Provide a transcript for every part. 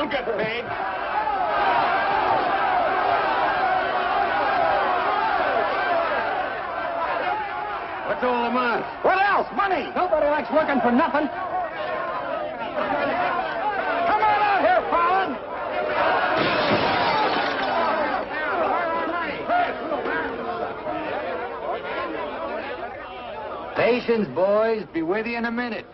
You'll get paid. What's all the matter? What else? Money. Nobody likes working for nothing. Come on out here, Fallon. Patience, boys. Be with you in a minute.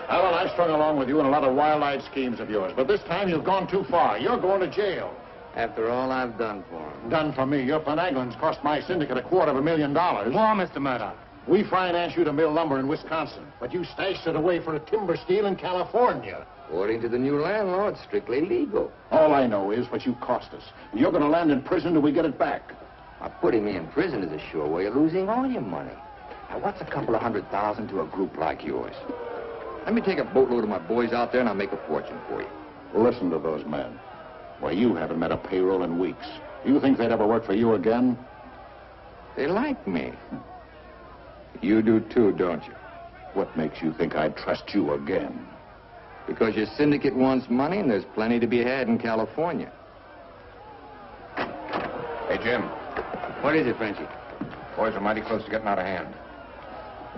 Alan, I've strung along with you in a lot of wild-eyed schemes of yours, but this time you've gone too far. You're going to jail. After all I've done for him. Done for me. Your finagling's cost my syndicate $250,000. More, Mr. Murdoch. We financed you to mill lumber in Wisconsin, but you stashed it away for a timber steal in California. According to the new landlord, it's strictly legal. All I know is what you cost us. You're going to land in prison till we get it back. Now, putting me in prison is a sure way of losing all your money. Now, what's a couple of $100,000 to a group like yours? Let me take a boatload of my boys out there and I'll make a fortune for you. Listen to those men. Why, you haven't met a payroll in weeks. You think they'd ever work for you again? They like me. You do too, don't you? What makes you think I'd trust you again? Because your syndicate wants money and there's plenty to be had in California. Hey, Jim. What is it, Frenchy? Boys are mighty close to getting out of hand.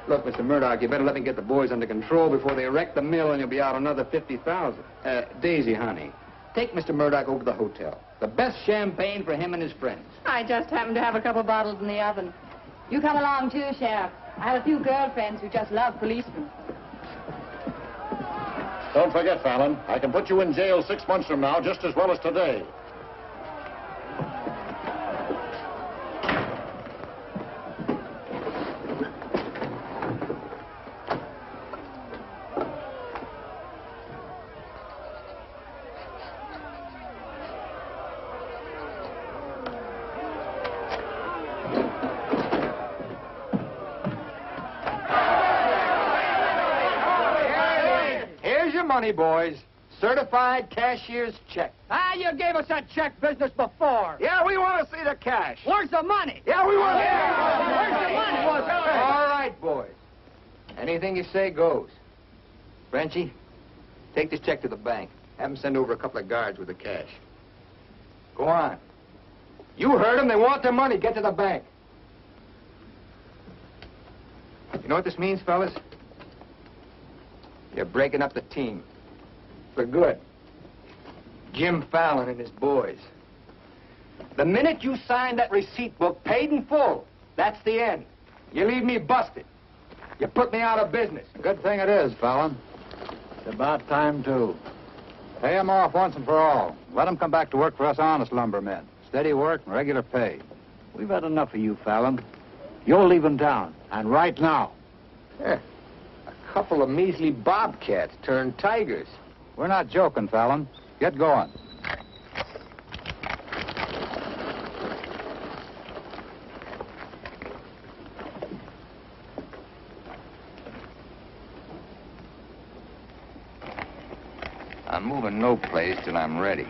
Look, Mr. Murdoch, you better let me get the boys under control before they wreck the mill and you'll be out another $50,000. Daisy, honey, take Mr. Murdoch over to the hotel. The best champagne for him and his friends. I just happen to have a couple bottles in the oven. You come along too, Sheriff. I have a few girlfriends who just love policemen. Don't forget, Fallon, I can put you in jail 6 months from now just as well as today. Money, boys. Certified cashier's check. Ah, you gave us that check business before. Yeah, we want to see the cash. Where's the money? Yeah, we want to Where's the money? All right, boys. Anything you say goes. Frenchy, take this check to the bank. Have them send over a couple of guards with the cash. Go on. You heard them. They want their money. Get to the bank. You know what this means, fellas? You're breaking up the team. For good. Jim Fallon and his boys. The minute you sign that receipt book, paid in full, that's the end. You leave me busted. You put me out of business. Good thing it is, Fallon. It's about time, too. Pay him off once and for all. Let him come back to work for us honest lumbermen. Steady work and regular pay. We've had enough of you, Fallon. You're leaving town, and right now. Yeah. A couple of measly bobcats turned tigers. We're not joking, Fallon. Get going. I'm moving no place till I'm ready.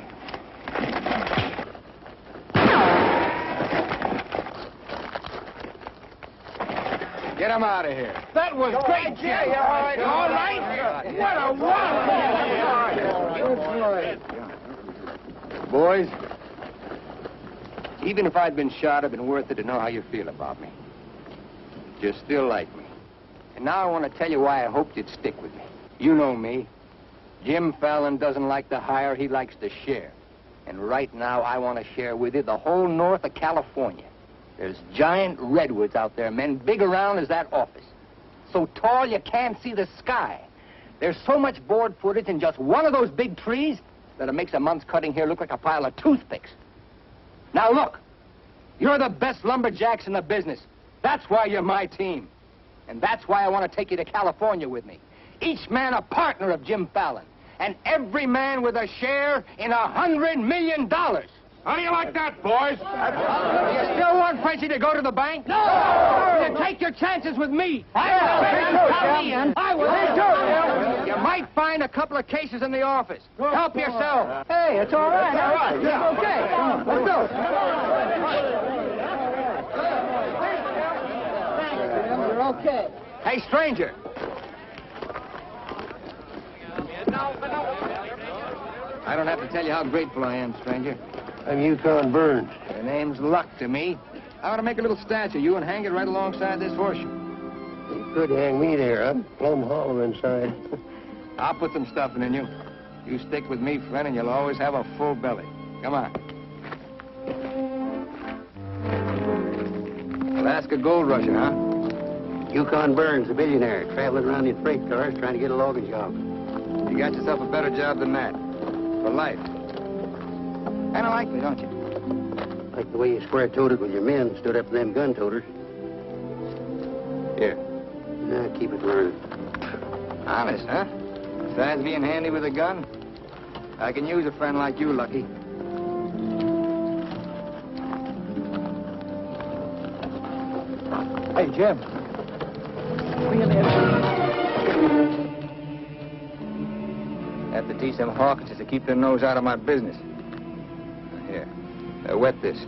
Get him out of here. That was great, Jim. All right. What a wow. Boys, even if I'd been shot, it'd been worth it to know how you feel about me. You still like me. And now I want to tell you why I hoped you'd stick with me. You know me. Jim Fallon doesn't like to hire, he likes to share. And right now, I want to share with you the whole north of California. There's giant redwoods out there, men, big around as that office. So tall you can't see the sky. There's so much board footage in just one of those big trees that it makes a month's cutting here look like a pile of toothpicks. Now look, you're the best lumberjacks in the business. That's why you're my team. And that's why I want to take you to California with me. Each man a partner of Jim Fallon. And every man with a share in $100 million. How do you like that, boys? You still want Frenchy to go to the bank? No! You take your chances with me. I will. You might find a couple of cases in the office. Help yourself. Hey, it's all right. All right. Yeah. Okay. Let's go. Thanks, Jim. You're okay. Hey, stranger. I don't have to tell you how grateful I am, stranger. I'm Yukon Burns. Your name's luck to me. I want to make a little statue of you and hang it right alongside this horseshoe. You could hang me there. I'm plumb hollow inside. I'll put some stuffing in you. You stick with me, friend, and you'll always have a full belly. Come on. Alaska gold rusher, huh? Yukon Burns, a billionaire, traveling around in freight cars trying to get a logging job. You got yourself a better job than that. For life. Kinda like me, don't you? Like the way you square-toed with your men, stood up to them gun-toters. Here. Now, keep it learning. Honest, huh? Besides being handy with a gun, I can use a friend like you, Lucky. Hey, Jim. Have to teach them Hawkinses to keep their nose out of my business. Here, wet this.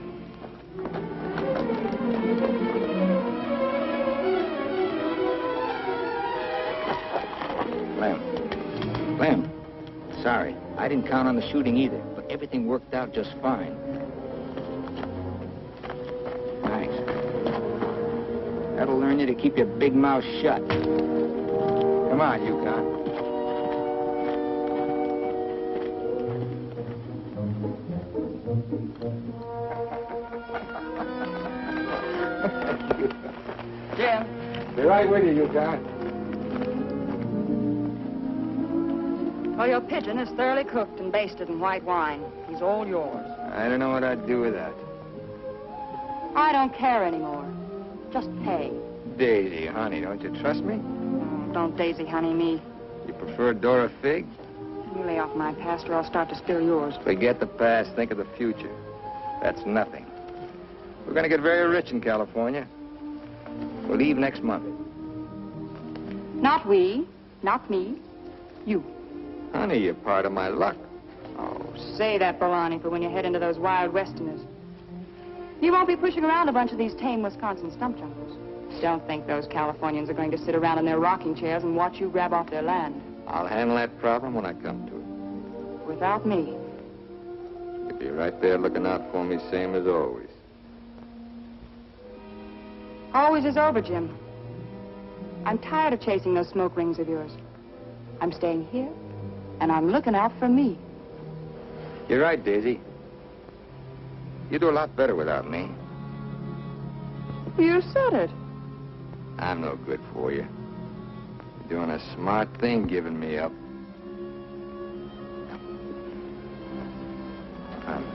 Lem, sorry. I didn't count on the shooting either, but everything worked out just fine. Thanks. That'll learn you to keep your big mouth shut. Come on, Yukon. Jim. Be right with you, Yukon. Well, your pigeon is thoroughly cooked and basted in white wine. He's all yours. I don't know what I'd do with that. I don't care anymore. Just pay. Daisy, honey, don't you trust me? Oh, don't daisy honey me. You prefer Dora Fig? You lay off my past or I'll start to spill yours. Forget the past, think of the future. That's nothing. We're going to get very rich in California. We'll leave next month. Not we, not me, you. Honey, you're part of my luck. Oh, say that baloney for when you head into those wild westerners. You won't be pushing around a bunch of these tame Wisconsin stump jumpers. Don't think those Californians are going to sit around in their rocking chairs and watch you grab off their land. I'll handle that problem when I come to it. Without me. You'll be right there looking out for me, same as always. Always is over, Jim. I'm tired of chasing those smoke rings of yours. I'm staying here, and I'm looking out for me. You're right, Daisy. You do a lot better without me. You said it. I'm no good for you. You're doing a smart thing giving me up.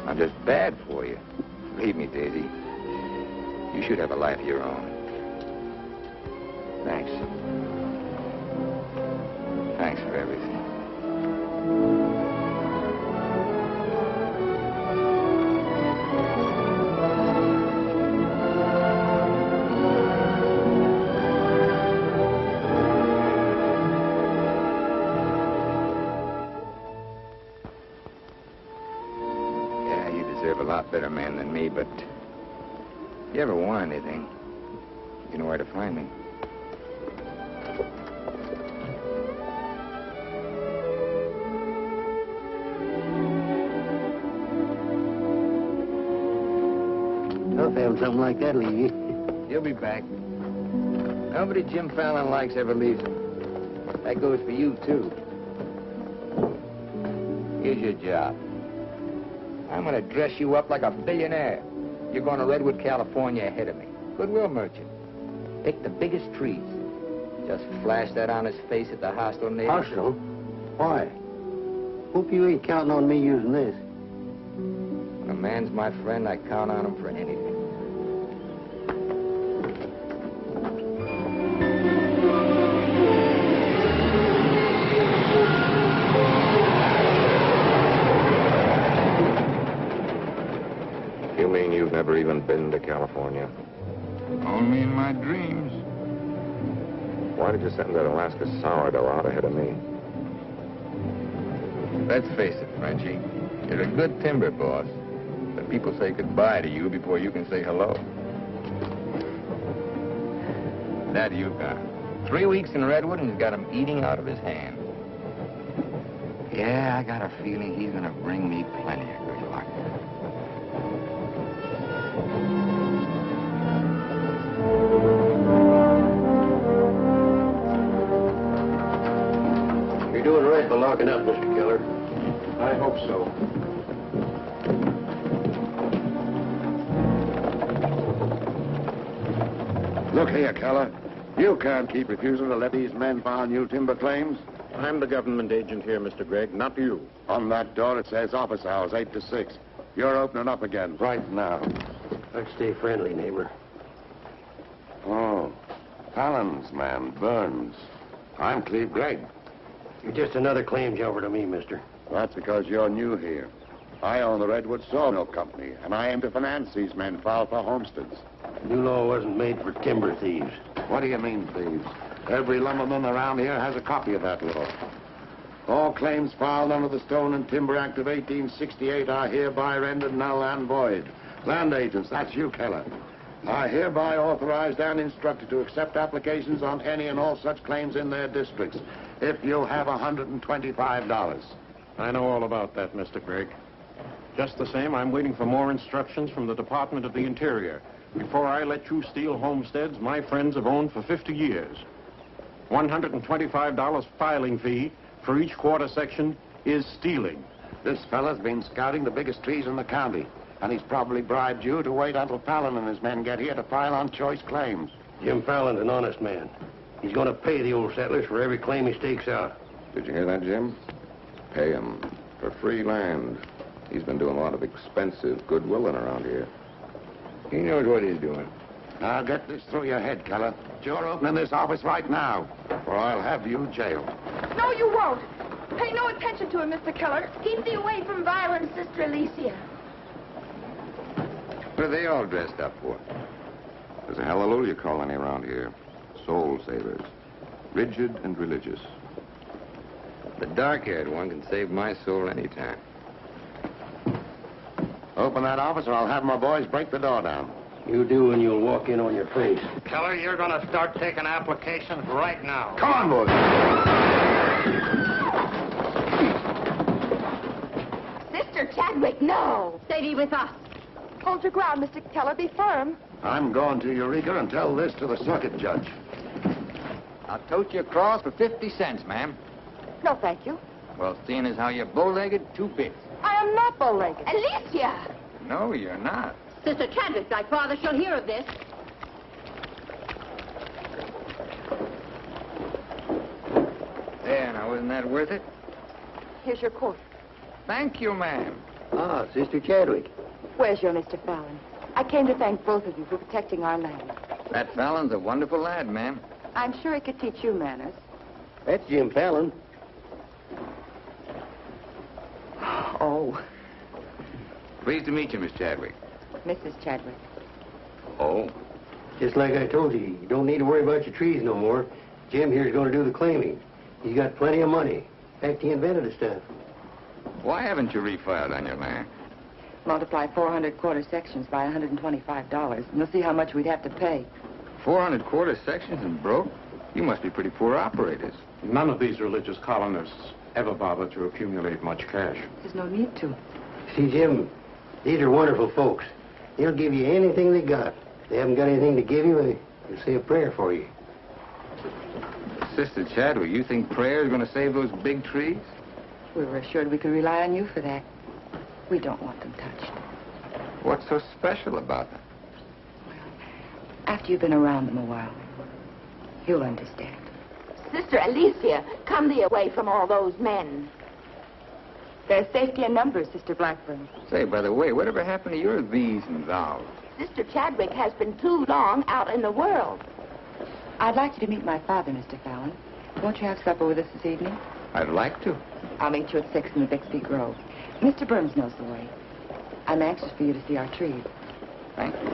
I'm just bad for you. Believe me, Daisy. You should have a life of your own. Thanks. Thanks for everything. Yeah, you deserve a lot better man than me, but if you ever want anything, you know where to find me. I'll have something like that leave you. He'll be back. Nobody Jim Fallon likes ever leaves him. That goes for you, too. Here's your job. I'm going to dress you up like a billionaire. You're going to Redwood, California ahead of me. Goodwill merchant. Pick the biggest trees. Just flash that on his face at the hostile neighbors. Hostile? Why? Hope you ain't counting on me using this. When a man's my friend, I count on him for anything. You mean you've never even been to California? Only in my dreams. Why did you send that Alaska sourdough out ahead of me? Let's face it, Frenchy. You're a good timber boss. But people say goodbye to you before you can say hello. That Yukon. 3 weeks in Redwood and he's got him eating out of his hand. Yeah, I got a feeling he's gonna bring me plenty of good luck. You're doing right by locking up, Mr. Keller. I hope so. Look here, Keller. You can't keep refusing to let these men file new timber claims. I'm the government agent here, Mr. Gregg, not you. On that door it says office hours, 8 to 6. You're opening up again right now. Let's stay friendly, neighbor. Oh, Fallon's man, Burns. I'm Cleve Gregg. You're just another claim jumper to me, mister. That's because you're new here. I own the Redwood Sawmill Company, and I aim to finance these men filed for homesteads. New law wasn't made for timber thieves. What do you mean, thieves? Every lumberman around here has a copy of that law. All claims filed under the Stone and Timber Act of 1868 are hereby rendered null and void. Land agents, that's you, Keller, are hereby authorized and instructed to accept applications on any and all such claims in their districts if you have $125. I know all about that, Mr. Gregg. Just the same, I'm waiting for more instructions from the Department of the Interior before I let you steal homesteads my friends have owned for 50 years. $125 filing fee for each quarter section is stealing. This fella's been scouting the biggest trees in the county, and he's probably bribed you to wait until Fallon and his men get here to file on choice claims. Jim Fallon's an honest man. He's going to pay the old settlers for every claim he stakes out. Did you hear that, Jim? Pay him for free land. He's been doing a lot of expensive goodwilling around here. He knows what he's doing. Now get this through your head, Keller. You're opening this office right now, or I'll have you jailed. No, you won't. Pay no attention to him, Mr. Keller. Keep thee away from Byron's sister, Alicia. What are they all dressed up for? There's a hallelujah colony around here. Soul savers. Rigid and religious. The dark-haired one can save my soul anytime. Open that office, or I'll have my boys break the door down. You do, and you'll walk in on your face. Keller, you're going to start taking applications right now. Come on, boys. Sister Chadwick, no. Stay thee with us. Hold your ground, Mr. Keller. Be firm. I'm going to Eureka and tell this to the circuit judge. I'll tote you across for 50 cents, ma'am. No, thank you. Well, seeing as how you're bow-legged, 2 bits. I am not bow-legged. Alicia! No, you're not. Sister Chadwick, thy father shall hear of this. There, now, wasn't that worth it? Here's your coat. Thank you, ma'am. Ah, Sister Chadwick. Where's your Mr. Fallon? I came to thank both of you for protecting our land. That Fallon's a wonderful lad, ma'am. I'm sure he could teach you manners. That's Jim Fallon. Oh, Pleased to meet you, Miss Chadwick. Mrs. Chadwick. Oh? Just like I told you, you don't need to worry about your trees no more. Jim here's going to do the claiming. He's got plenty of money. In fact, he invented the stuff. Why haven't you refiled on your land? Multiply 400 quarter sections by $125, and you'll see how much we'd have to pay. 400 quarter sections and broke? You must be pretty poor operators. None of these religious colonists ever bother to accumulate much cash. There's no need to. See, Jim, these are wonderful folks. They'll give you anything they got. If they haven't got anything to give you, they'll say a prayer for you. Sister Chadwick, you think prayer is going to save those big trees? We were assured we could rely on you for that. We don't want them touched. What's so special about them? After you've been around them a while, you'll understand. Sister Alicia, come thee away from all those men. There's safety in numbers, Sister Blackburn. Say, by the way, whatever happened to your these and thous? Sister Chadwick has been too long out in the world. I'd like you to meet my father, Mr. Fallon. Won't you have supper with us this evening? I'd like to. I'll meet you at 6 in the Bixby Grove. Mr. Burns knows the way. I'm anxious for you to see our trees. Thank you.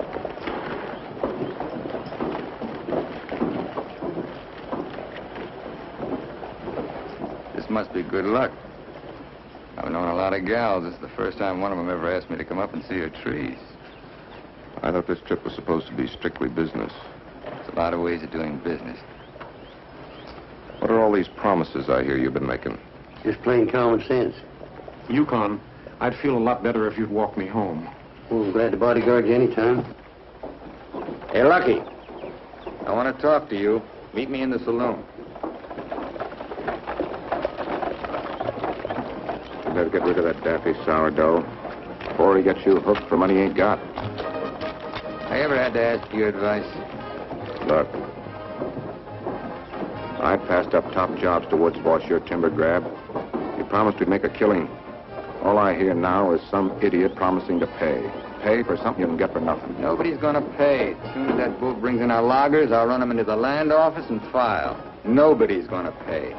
This must be good luck. I've known a lot of gals. This is the first time one of them ever asked me to come up and see her trees. I thought this trip was supposed to be strictly business. There's a lot of ways of doing business. What are all these promises I hear you've been making? Just plain common sense. Yukon, I'd feel a lot better if you'd walk me home. Well, I'm glad to bodyguard you anytime. Hey, Lucky. I want to talk to you. Meet me in the saloon. You better get rid of that daffy sourdough before he gets you hooked for money he ain't got. I ever had to ask your advice? Look, I passed up top jobs to Woods boss your timber grab. He promised we'd make a killing. All I hear now is some idiot promising to pay. Pay for something you can get for nothing. Nobody's gonna pay. As soon as that bull brings in our loggers, I'll run them into the land office and file. Nobody's gonna pay.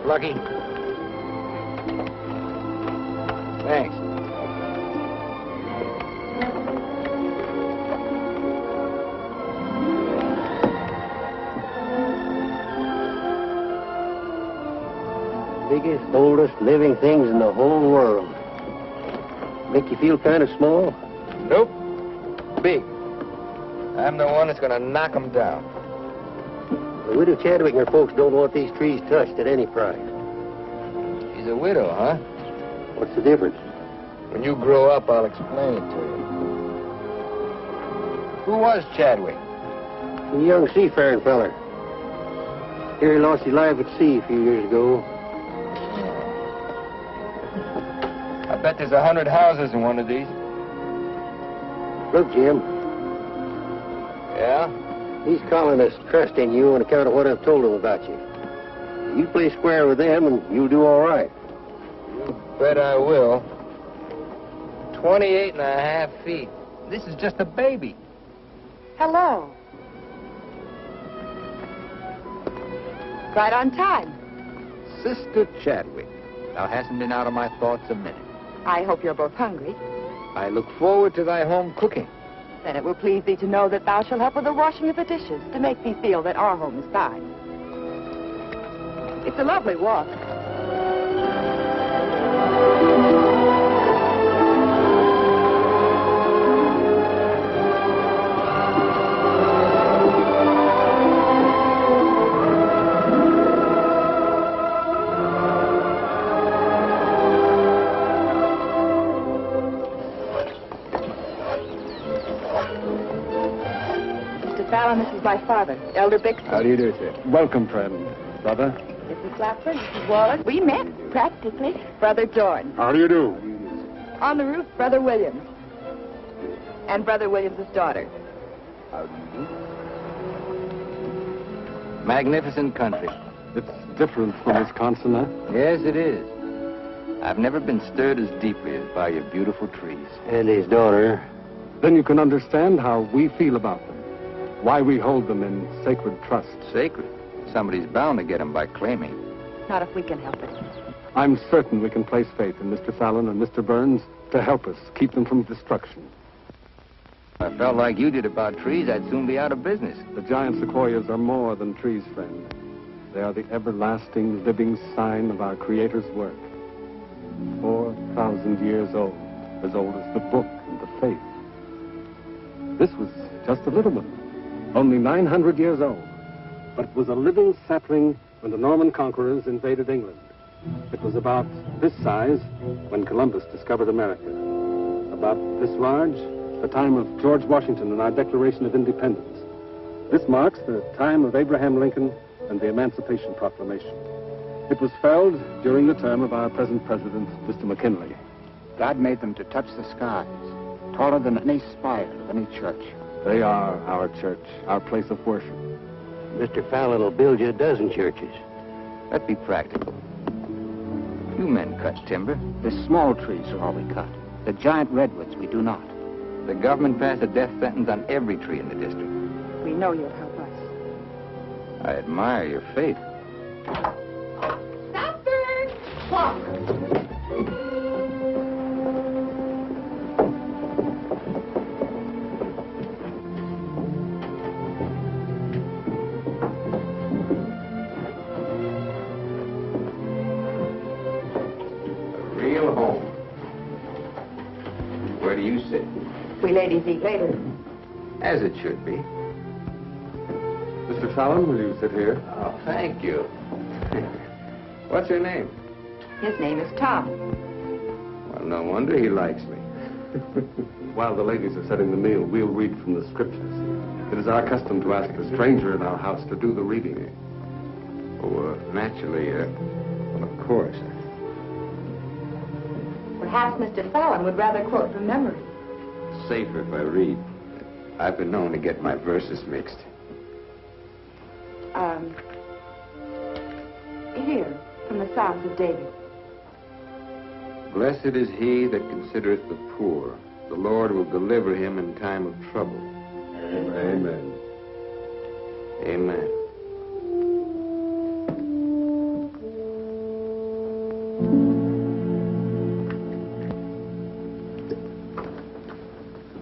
Lucky. Thanks. Biggest, oldest living things in the whole world. Make you feel kind of small? Nope. Big. I'm the one that's gonna knock them down. The widow Chadwick and her folks don't want these trees touched at any price. She's a widow, huh? What's the difference? When you grow up, I'll explain it to you. Who was Chadwick? A young seafaring feller. Here he lost his life at sea a few years ago. I bet there's 100 houses in one of these. Look, Jim. Yeah? These colonists trust in you on account of what I've told them about you. You play square with them and you'll do all right. You bet I will. 28 and a half feet. This is just a baby. Hello. Right on time. Sister Chadwick. Thou hasn't been out of my thoughts a minute. I hope you're both hungry. I look forward to thy home cooking. Then it will please thee to know that thou shalt help with the washing of the dishes to make thee feel that our home is thine. It's a lovely walk. This is my father, Elder Bixby. How do you do, sir? Welcome, friend. Brother. Mrs. Clapper, Mrs. Wallace. We met, practically. Brother Jordan. How do you do? On the roof, Brother Williams. And Brother Williams' daughter. How do you do? Magnificent country. It's different from Wisconsin, huh? Yes, it is. I've never been stirred as deeply as by your beautiful trees. And his daughter. Then you can understand how we feel about them. Why we hold them in sacred trust. Sacred? Somebody's bound to get them by claiming. Not if we can help it. I'm certain we can place faith in Mr. Fallon and Mr. Burns to help us keep them from destruction. I felt like you did about trees, I'd soon be out of business. The giant sequoias are more than trees, friend. They are the everlasting, living sign of our Creator's work. 4,000 years old as the book and the faith. This was just a little one. Only 900 years old, but was a living sapling when the Norman conquerors invaded England. It was about this size when Columbus discovered America. About this large, the time of George Washington and our Declaration of Independence. This marks the time of Abraham Lincoln and the Emancipation Proclamation. It was felled during the term of our present president, Mr. McKinley. God made them to touch the skies, taller than any spire of any church. They are our church, our place of worship. Mr. Fallon will build you a dozen churches. Let's be practical. You men cut timber. The small trees are all we cut. The giant redwoods we do not. The government passed a death sentence on every tree in the district. We know you'll help us. I admire your faith. Stop home. Where do you sit? We ladies eat later. As it should be. Mr. Fallon, will you sit here? Oh, thank you. What's her name? His name is Tom. Well, no wonder he likes me. While the ladies are setting the meal, we'll read from the scriptures. It is our custom to ask the stranger in our house to do the reading. Oh, naturally, well, of course. Perhaps Mr. Fallon would rather quote from memory. Safer if I read. I've been known to get my verses mixed. Here, from the Psalms of David. Blessed is he that considereth the poor. The Lord will deliver him in time of trouble. Amen. Amen.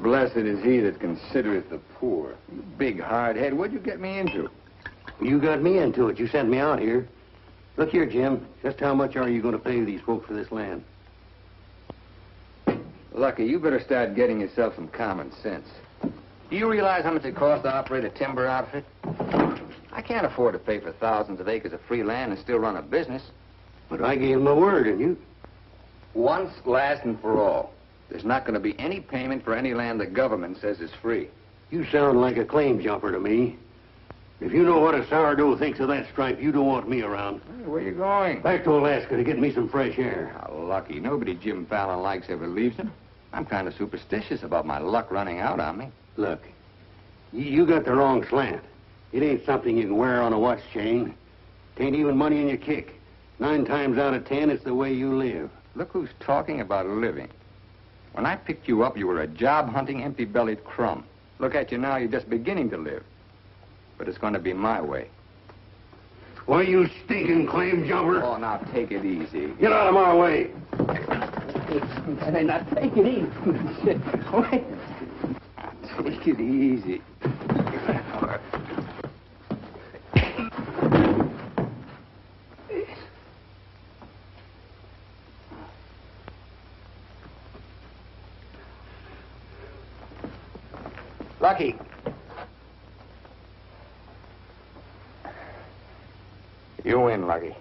Blessed is he that considereth the poor. You big hard head, what'd you get me into? You got me into it. You sent me out here. Look here, Jim. Just how much are you going to pay these folks for this land? Lucky, you better start getting yourself some common sense. Do you realize how much it costs to operate a timber outfit? I can't afford to pay for thousands of acres of free land and still run a business. But I gave them my word, and you... Once, last, and for all. There's not going to be any payment for any land the government says is free. You sound like a claim jumper to me. If you know what a sourdough thinks of that stripe, you don't want me around. Hey, where you going? Back to Alaska to get me some fresh air. How lucky. Nobody Jim Fallon likes ever leaves him. I'm kind of superstitious about my luck running out on me. Look, you got the wrong slant. It ain't something you can wear on a watch chain. It ain't even money in your kick. 9 times out of 10, it's the way you live. Look who's talking about living. When I picked you up, you were a job-hunting, empty-bellied crumb. Look at you now, you're just beginning to live. But it's going to be my way. Why, you stinking claim jumper? Oh, now take it easy. Get out of my way. Hey, now take it easy. Wait. Take it easy. Lucky. You win, Lucky.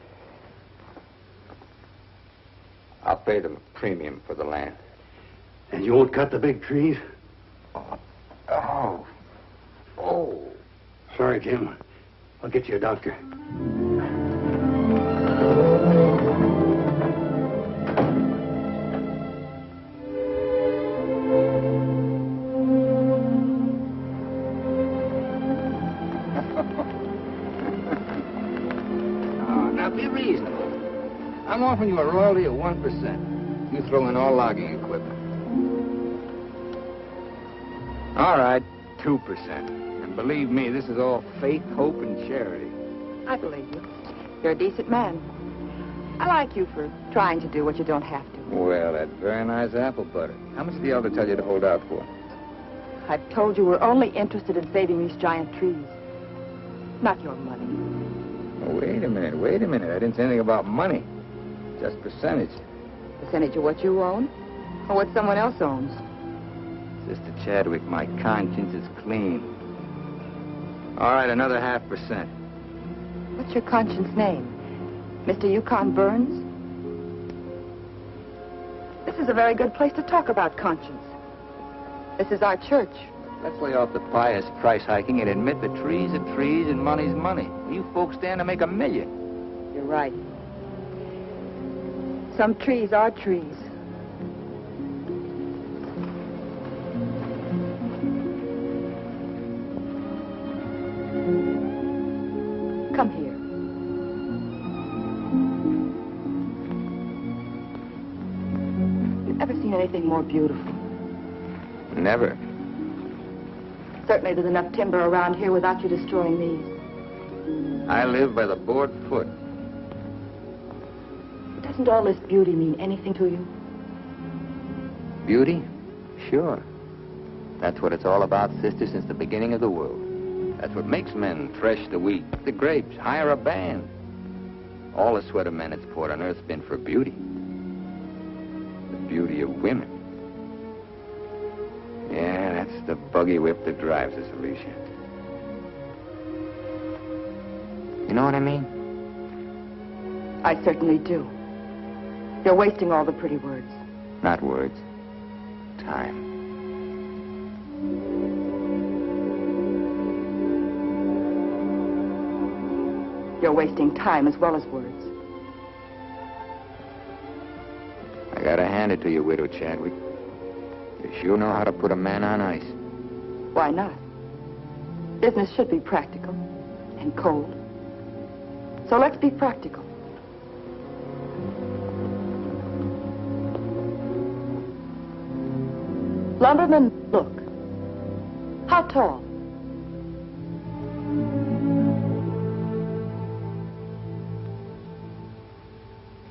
I'll pay them a premium for the land. And you won't cut the big trees? Oh. Sorry, Jim. I'll get you a doctor. Now be reasonable. I'm offering you a royalty of 1%. You throw in all logging equipment. All right, 2%. And believe me, this is all faith, hope, and charity. I believe you. You're a decent man. I like you for trying to do what you don't have to. Well, that's very nice apple butter. How much did the elder tell you to hold out for? I've told you we're only interested in saving these giant trees. Not your money. Oh, wait a minute. I didn't say anything about money. Just percentage. Percentage of what you own? Or what someone else owns? Sister Chadwick, my conscience is clean. All right, another 0.5%. What's your conscience name? Mr. Yukon Burns? This is a very good place to talk about conscience. This is our church. Let's lay off the pious price hiking and admit that trees are trees and money's money. You folks stand to make $1 million. You're right. Some trees are trees. Come here. You've ever seen anything more beautiful? Never. Certainly there's enough timber around here without you destroying these. I live by the board foot. Doesn't all this beauty mean anything to you? Beauty? Sure. That's what it's all about, sister, since the beginning of the world. That's what makes men thresh the wheat, pick the grapes, hire a band. All the sweat of men that's poured on earth's been for beauty. beauty of women. Yeah, that's the buggy whip that drives us, Alicia. You know what I mean? I certainly do. You're wasting all the pretty words. Not words. Time. You're wasting time as well as words. I gotta hand it to you, Widow Chadwick. You sure know how to put a man on ice. Why not? Business should be practical and cold. So let's be practical. Lumberman, look. How tall?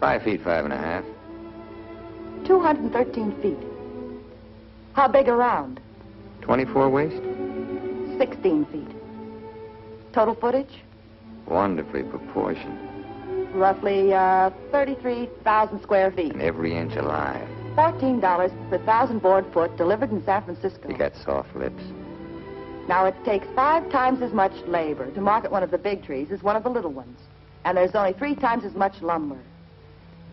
$5 feet, 5.5. 213 feet. How big around? 24 waist? 16 feet. Total footage? Wonderfully proportioned. Roughly 33,000 square feet. And every inch alive. $14 per 1,000 board foot delivered in San Francisco. You got soft lips. Now, it takes 5 times as much labor to market one of the big trees as one of the little ones. And there's only 3 times as much lumber.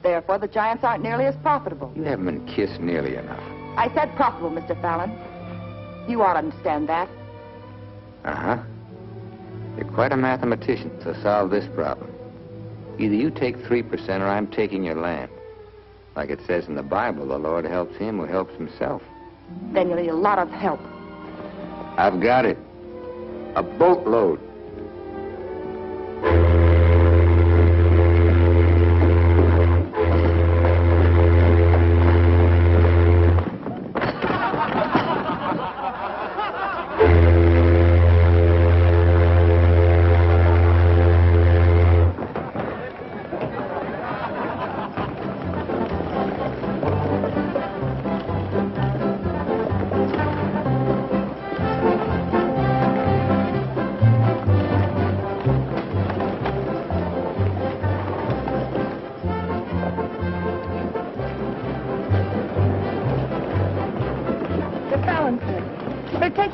Therefore, the giants aren't nearly as profitable. You haven't been kissed nearly enough. I said profitable, Mr. Fallon. You ought to understand that. Uh-huh. You're quite a mathematician, so solve this problem. Either you take 3% or I'm taking your land. Like it says in the Bible, the Lord helps him who helps himself. Then you'll need a lot of help. I've got it. A boatload.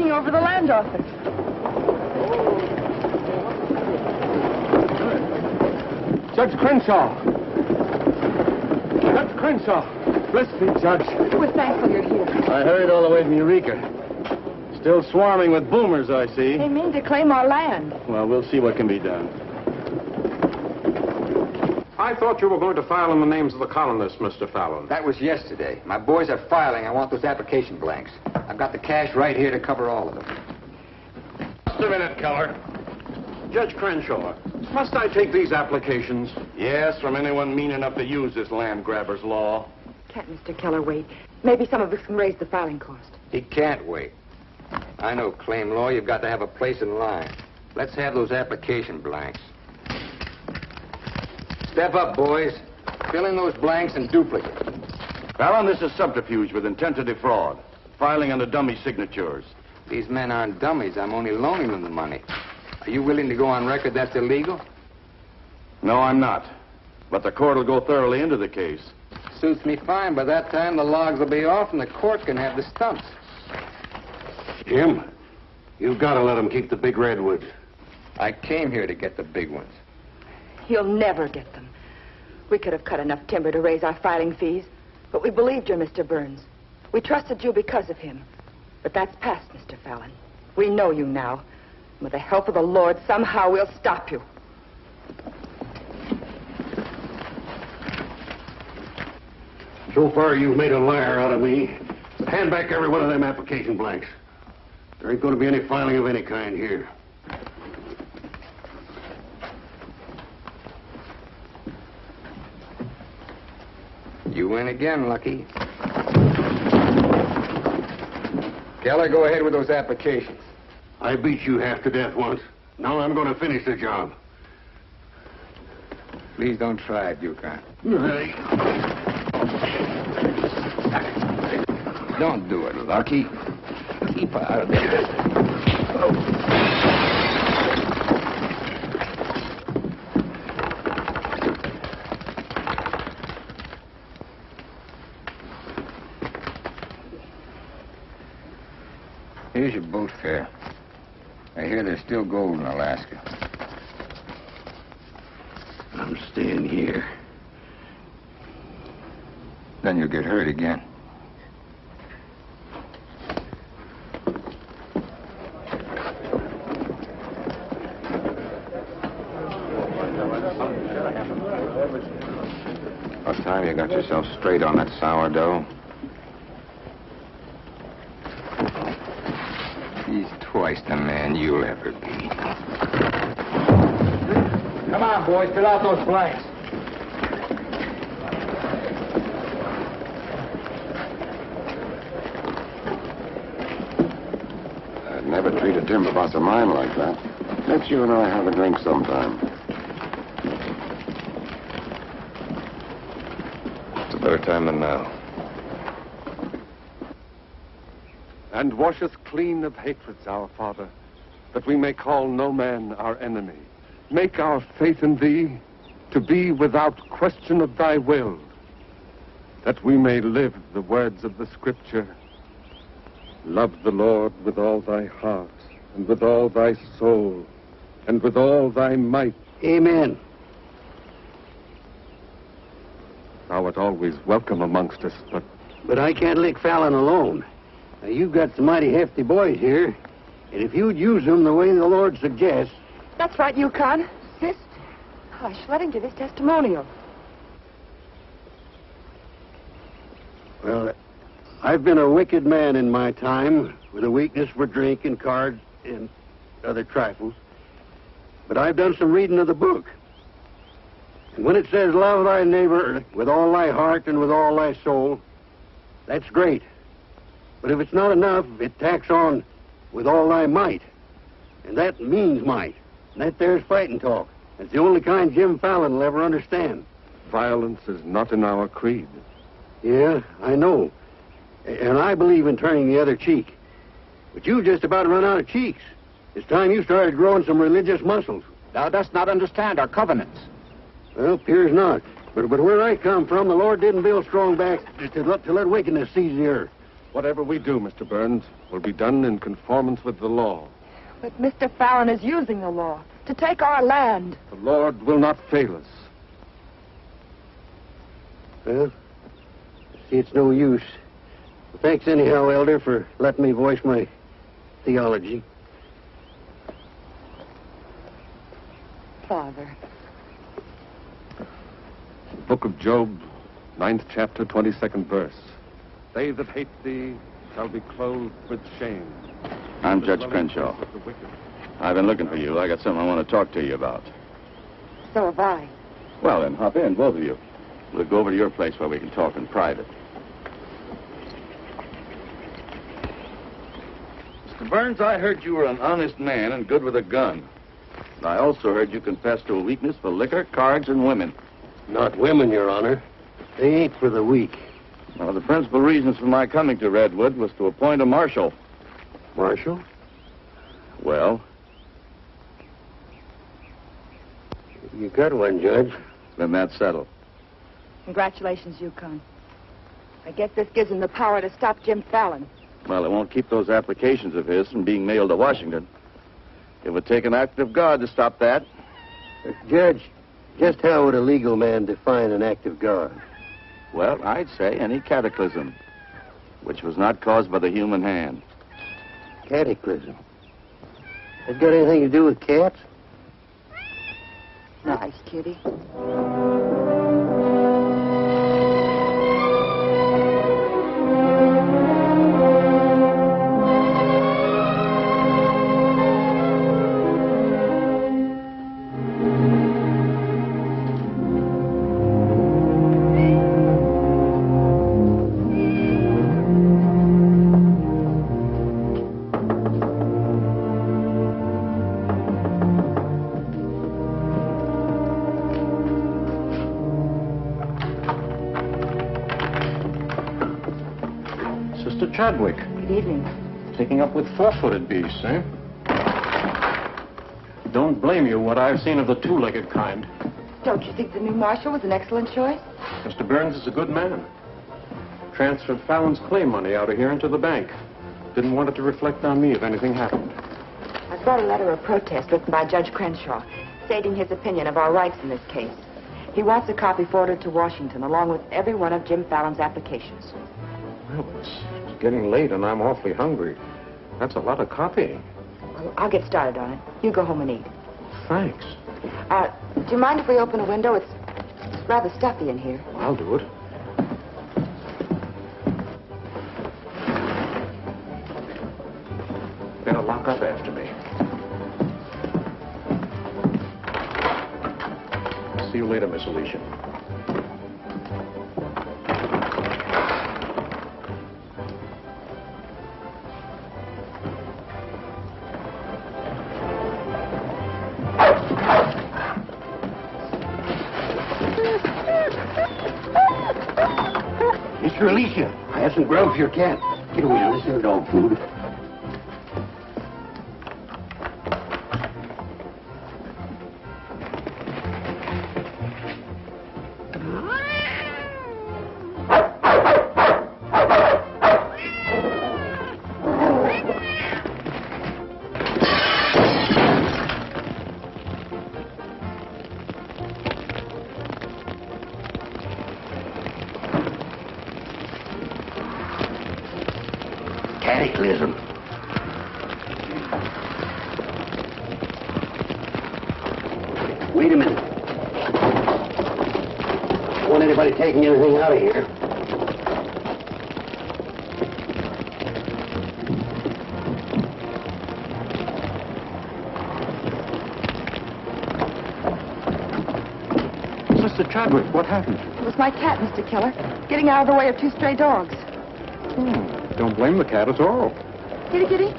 Over the land office. Judge Crenshaw! Judge Crenshaw! Bless me, Judge. We're thankful you're here. I hurried all the way from Eureka. Still swarming with boomers, I see. They mean to claim our land. Well, we'll see what can be done. I thought you were going to file in the names of the colonists, Mr. Fallon. That was yesterday. My boys are filing. I want those application blanks. I've got the cash right here to cover all of them. Just a minute, Keller. Judge Crenshaw, must I take these applications? Yes, from anyone mean enough to use this land grabber's law. Can't Mr. Keller wait? Maybe some of us can raise the filing cost. He can't wait. I know claim law. You've got to have a place in line. Let's have those application blanks. Step up, boys. Fill in those blanks and duplicate. Fallon, this is subterfuge with intent to defraud. Filing under dummy signatures. These men aren't dummies. I'm only loaning them the money. Are you willing to go on record that's illegal? No, I'm not. But the court will go thoroughly into the case. Suits me fine. By that time, the logs will be off and the court can have the stumps. Jim, you've got to let them keep the big redwoods. I came here to get the big ones. You'll never get them. We could have cut enough timber to raise our filing fees, but we believed you, Mr. Burns. We trusted you because of him. But that's past, Mr. Fallon. We know you now. With the help of the Lord, somehow we'll stop you. So far, you've made a liar out of me. But hand back every one of them application blanks. There ain't going to be any filing of any kind here. You win again, Lucky. Keller, go ahead with those applications. I beat you half to death once. Now I'm going to finish the job. Please don't try it, Yukon. Hey. Don't do it, Lucky. Keep out of there. Here's your boat fare. I hear there's still gold in Alaska. I'm staying here. Then you'll get hurt again. What time you got yourself straight on that sourdough? He's twice the man you'll ever be. Come on, boys, fill out those blanks. I'd never treat a timber boss of mine like that. Let's you and I have a drink sometime. It's a better time than now. And wash us clean of hatreds, our Father, that we may call no man our enemy. Make our faith in thee to be without question of thy will, that we may live the words of the Scripture. Love the Lord with all thy heart, and with all thy soul, and with all thy might. Amen. Thou art always welcome amongst us, But I can't lick Fallon alone. Now, you've got some mighty hefty boys here, and if you'd use them the way the Lord suggests... That's right, Yukon. Sis, hush, let him give his testimonial. Well, I've been a wicked man in my time, with a weakness for drink and cards and other trifles. But I've done some reading of the book. And when it says, love thy neighbor with all thy heart and with all thy soul, that's great. But if it's not enough, it tacks on with all thy might. And that means might. And that there's fighting talk. It's the only kind Jim Fallon will ever understand. violence is not in our creed. Yeah, I know. And I believe in turning the other cheek. But you just about run out of cheeks. It's time you started growing some religious muscles. Thou dost not understand our covenants. Well, appears not. But where I come from, the Lord didn't build strong backs to let wickedness seize the earth. Whatever we do, Mr. Burns, will be done in conformance with the law. But Mr. Fallon is using the law to take our land. The Lord will not fail us. Well, see, it's no use. Well, thanks anyhow, Elder, for letting me voice my theology. Father. Book of Job, 9th chapter, 22nd verse. They that hate thee shall be clothed with shame. I'm Judge Crenshaw. I've been looking for you. I got something I want to talk to you about. So have I. Well, then, hop in, both of you. We'll go over to your place where we can talk in private. Mr. Burns, I heard you were an honest man and good with a gun. I also heard you confess to a weakness for liquor, cards, and women. Not women, Your Honor. They ain't for the weak. Well, the principal reasons for my coming to Redwood was to appoint a marshal. Marshal? Well? You got one, Judge. Then that's settled. Congratulations, Yukon. I guess this gives him the power to stop Jim Fallon. Well, it won't keep those applications of his from being mailed to Washington. It would take an act of God to stop that. Judge, just how would a legal man define an act of God? Well, I'd say any cataclysm, which was not caused by the human hand. Cataclysm? That got anything to do with cats? Nice, kitty. Chadwick. Good evening. Taking up with four-footed beasts, eh? Don't blame you what I've seen of the two-legged kind. Don't you think the new marshal was an excellent choice? Mr. Burns is a good man. Transferred Fallon's claim money out of here into the bank. Didn't want it to reflect on me if anything happened. I've brought a letter of protest written by Judge Crenshaw, stating his opinion of our rights in this case. He wants a copy forwarded to Washington, along with every one of Jim Fallon's applications. Well, it's getting late, and I'm awfully hungry. That's a lot of copying. Well, I'll get started on it. You go home and eat. Thanks. Do you mind if we open a window? It's rather stuffy in here. I'll do it. Better lock up after me. See you later, Miss Alicia. Mr. Alicia, I have some grub for your cat. Get away now, this isn't dog food. Cataclysm. Wait a minute. Don't want anybody taking anything out of here. Mr. Chadwick, what happened? It was my cat, Mr. Killer, getting out of the way of two stray dogs. Don't blame the cat at all. Kitty, kitty.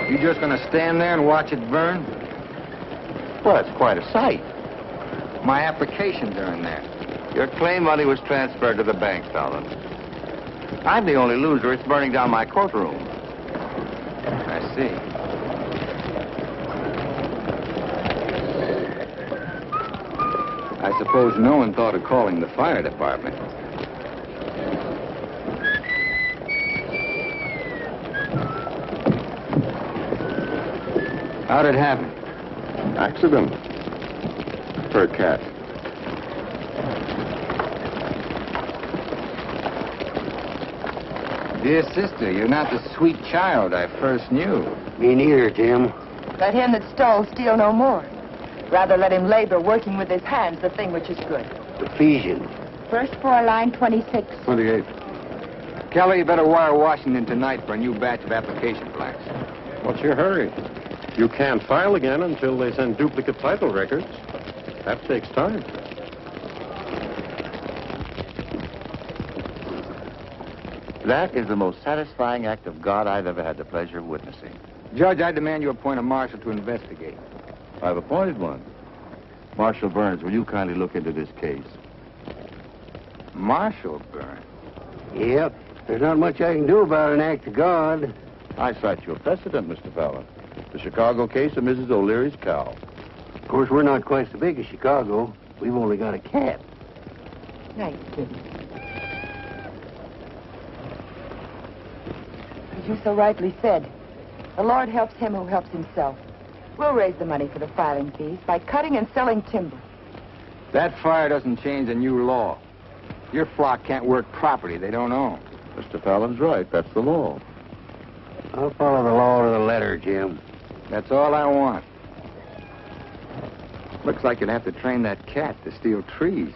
You just gonna stand there and watch it burn? Well, it's quite a sight. My applications are in there. Your claim money was transferred to the bank, Fallon. I'm the only loser. It's burning down my courtroom. I see. I suppose no one thought of calling the fire department. How'd it happen? Accident. For a cat. Dear sister, you're not the sweet child I first knew. Me neither, Jim. Let him that stole steal no more. Rather let him labor, working with his hands, the thing which is good. Ephesians. Verse 4, line 26. 28. Kelly, you better wire Washington tonight for a new batch of application blanks. What's your hurry? You can't file again until they send duplicate title records. That takes time. That is the most satisfying act of God I've ever had the pleasure of witnessing. Judge, I demand you appoint a marshal to investigate. I've appointed one. Marshal Burns, will you kindly look into this case? Marshal Burns? Yep. There's not much I can do about an act of God. I cite you a precedent, Mr. Fallon. The Chicago case of Mrs. O'Leary's cow. Of course, we're not quite so big as Chicago. We've only got a cat. Nice, kid. As you so rightly said, the Lord helps him who helps himself. We'll raise the money for the filing fees by cutting and selling timber. That fire doesn't change the new law. Your flock can't work property they don't own. Mr. Fallon's right. That's the law. I'll follow the law to the letter, Jim. That's all I want. Looks like you'd have to train that cat to steal trees.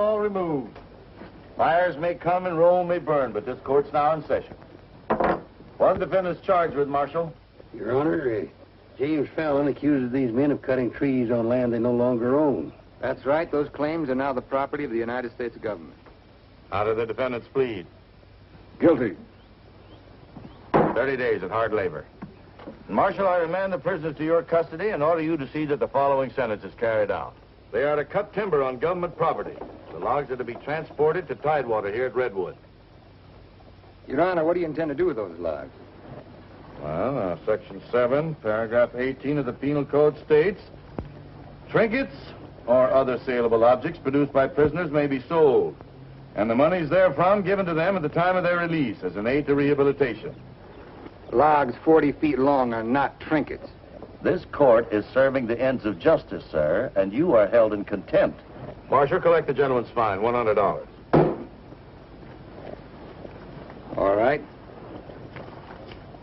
all removed. Fires may come and Rome may burn, but this court's now in session. What are the defendants charged with, Marshal? Your Honor, James Fallon accuses these men of cutting trees on land they no longer own. That's right. Those claims are now the property of the United States government. How do the defendants plead? Guilty. 30 days of hard labor. Marshal, I remand the prisoners to your custody and order you to see that the following sentence is carried out. They are to cut timber on government property. The logs are to be transported to Tidewater here at Redwood. Your Honor, what do you intend to do with those logs? Well, Section 7, Paragraph 18 of the Penal Code states, trinkets or other saleable objects produced by prisoners may be sold, and the monies therefrom given to them at the time of their release as an aid to rehabilitation. Logs 40 feet long are not trinkets. This court is serving the ends of justice, sir, and you are held in contempt. Marshal, collect the gentleman's fine, $100. All right.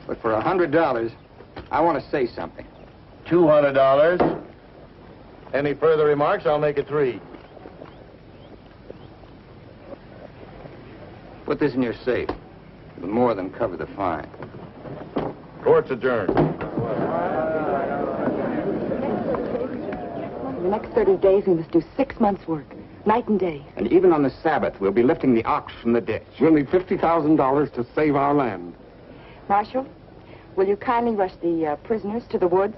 But for $100, I want to say something. $200. Any further remarks, I'll make it 3. Put this in your safe. It'll more than cover the fine. Court's adjourned. In the next 30 days, we must do 6 months' work, night and day. And even on the Sabbath, we'll be lifting the ox from the ditch. We'll need $50,000 to save our land. Marshal, will you kindly rush the prisoners to the woods?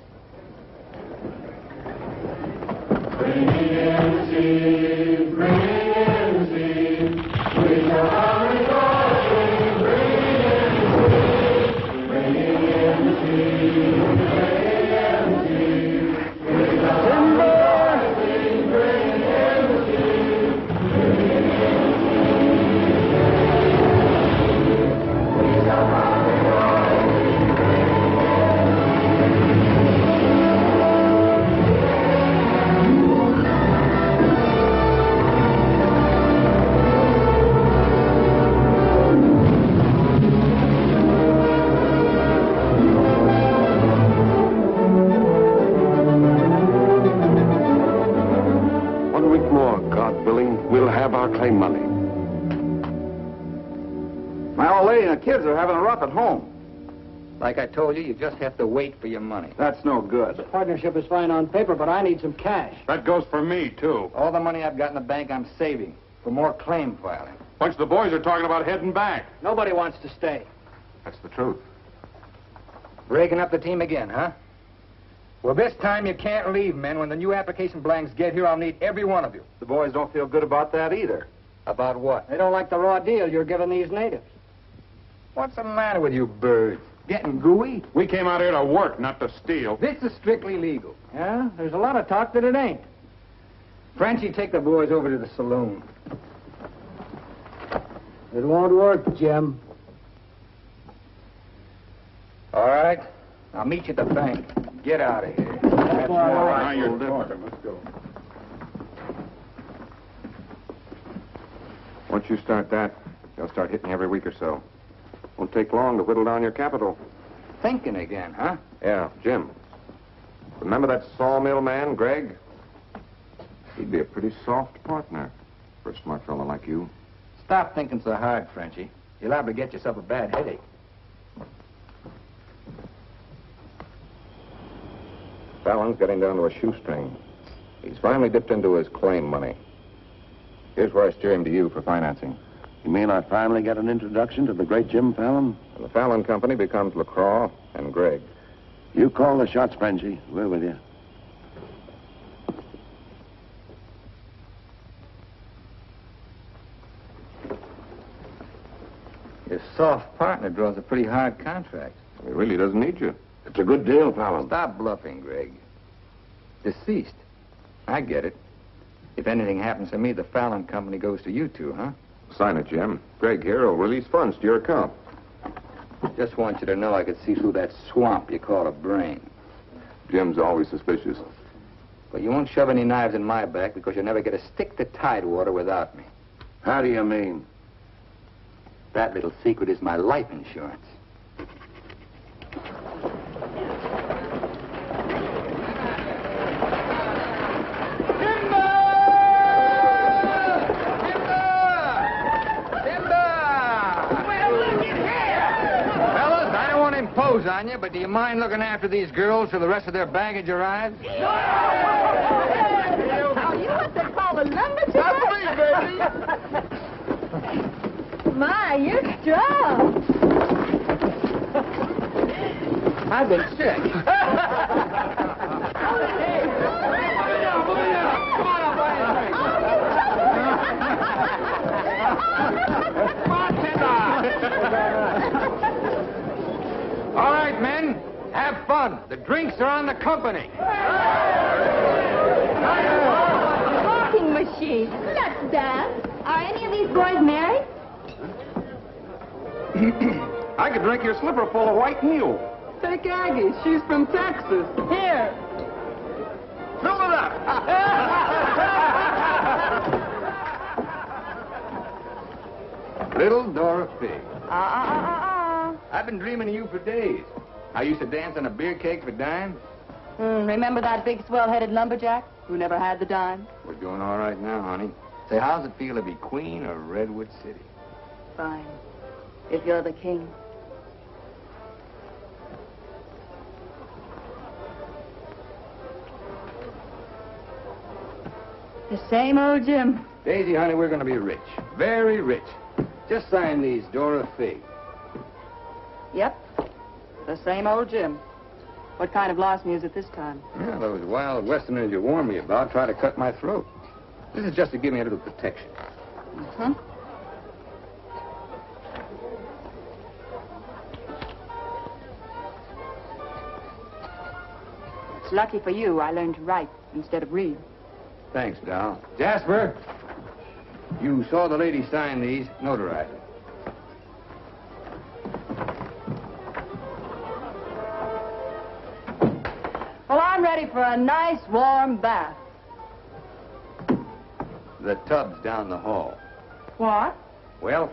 Claim money. My old lady and the kids are having a rough at home. Like I told you, you just have to wait for your money. That's no good. Partnership is fine on paper, but I need some cash. That goes for me, too. All the money I've got in the bank, I'm saving for more claim filing. Bunch of the boys are talking about heading back. Nobody wants to stay. That's the truth. Breaking up the team again, huh? Well, this time you can't leave, men. When the new application blanks get here, I'll need every one of you. The boys don't feel good about that either. About what? They don't like the raw deal you're giving these natives. What's the matter with you birds? Getting gooey? We came out here to work, not to steal. This is strictly legal. Yeah, there's a lot of talk that it ain't. Frenchy, take the boys over to the saloon. It won't work, Jim. All right. I'll meet you at the bank. Get out of here. That's all right. Now you're talking. Let's go. Once you start that, they'll start hitting you every week or so. Won't take long to whittle down your capital. Thinking again, huh? Yeah, Jim. Remember that sawmill man, Gregg? He'd be a pretty soft partner for a smart fellow like you. Stop thinking so hard, Frenchy. You're liable to get yourself a bad headache. Fallon's getting down to a shoestring. He's finally dipped into his claim money. Here's where I steer him to you for financing. You mean I finally get an introduction to the great Jim Fallon? And the Fallon Company becomes LeCroix and Gregg. You call the shots, Frenchy. We're with you. Your soft partner draws a pretty hard contract. He really doesn't need you. It's a good deal, Fallon. Stop bluffing, Gregg. Deceased. I get it. If anything happens to me, the Fallon Company goes to you two, huh? Sign it, Jim. Gregg here will release funds to your account. Just want you to know I could see through that swamp you call a brain. Jim's always suspicious. But you won't shove any knives in my back because you'll never get a stick to Tidewater without me. How do you mean? That little secret is my life insurance. nose on you, but do you mind looking after these girls till the rest of their baggage arrives? Are you what they call a lumberjack? That's me, baby. My, you're strong. I've been sick. All right, men, have fun. The drinks are on the company. Walking machine. Let's dance. Are any of these boys married? I could drink your slipper full of white mule. Take Aggie. She's from Texas. Here. Fill it up. Little Dora Pig. I've been dreaming of you for days. I used to dance on a beer cake for dimes. Remember that big swell-headed lumberjack who never had the dime? We're doing all right now, honey. Say, how's it feel to be queen of Redwood City? Fine. If you're the king. The same old Jim. Daisy, honey, we're going to be rich. Very rich. Just sign these, Dora Fig. Yep. The same old Jim. What kind of lost music this time? Yeah, those wild westerners you warned me about try to cut my throat. This is just to give me a little protection. Mm-hmm. It's lucky for you I learned to write instead of read. Thanks, Doll. Jasper, you saw the lady sign these. Notarize them. Well, I'm ready for a nice warm bath. The tub's down the hall. What? Well,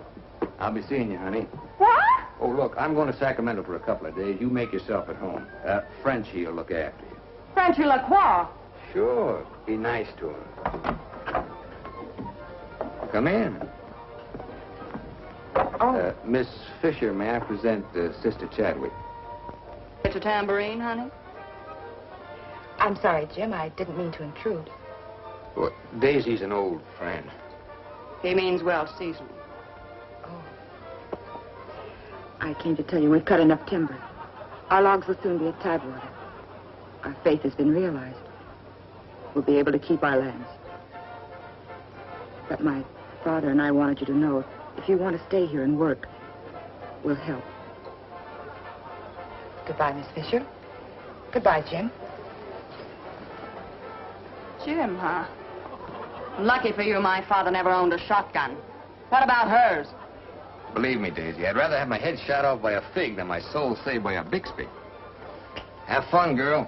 I'll be seeing you, honey. What? Oh, look, I'm going to Sacramento for a couple of days. You make yourself at home. Frenchy will look after you. Frenchy LeCroix. Sure. Be nice to him. Come in. Oh. Miss Fisher, may I present Sister Chadwick? Get your tambourine, honey? I'm sorry, Jim. I didn't mean to intrude. Well, Daisy's an old friend. He means well seasoned. Oh. I came to tell you we've cut enough timber. Our logs will soon be at Tidewater. Our faith has been realized. We'll be able to keep our lands. But my father and I wanted you to know if you want to stay here and work, we'll help. Goodbye, Miss Fisher. Goodbye, Jim. Jim, huh? Lucky for you, my father never owned a shotgun. What about hers? Believe me, Daisy, I'd rather have my head shot off by a fig than my soul saved by a Bixby. Have fun, girl.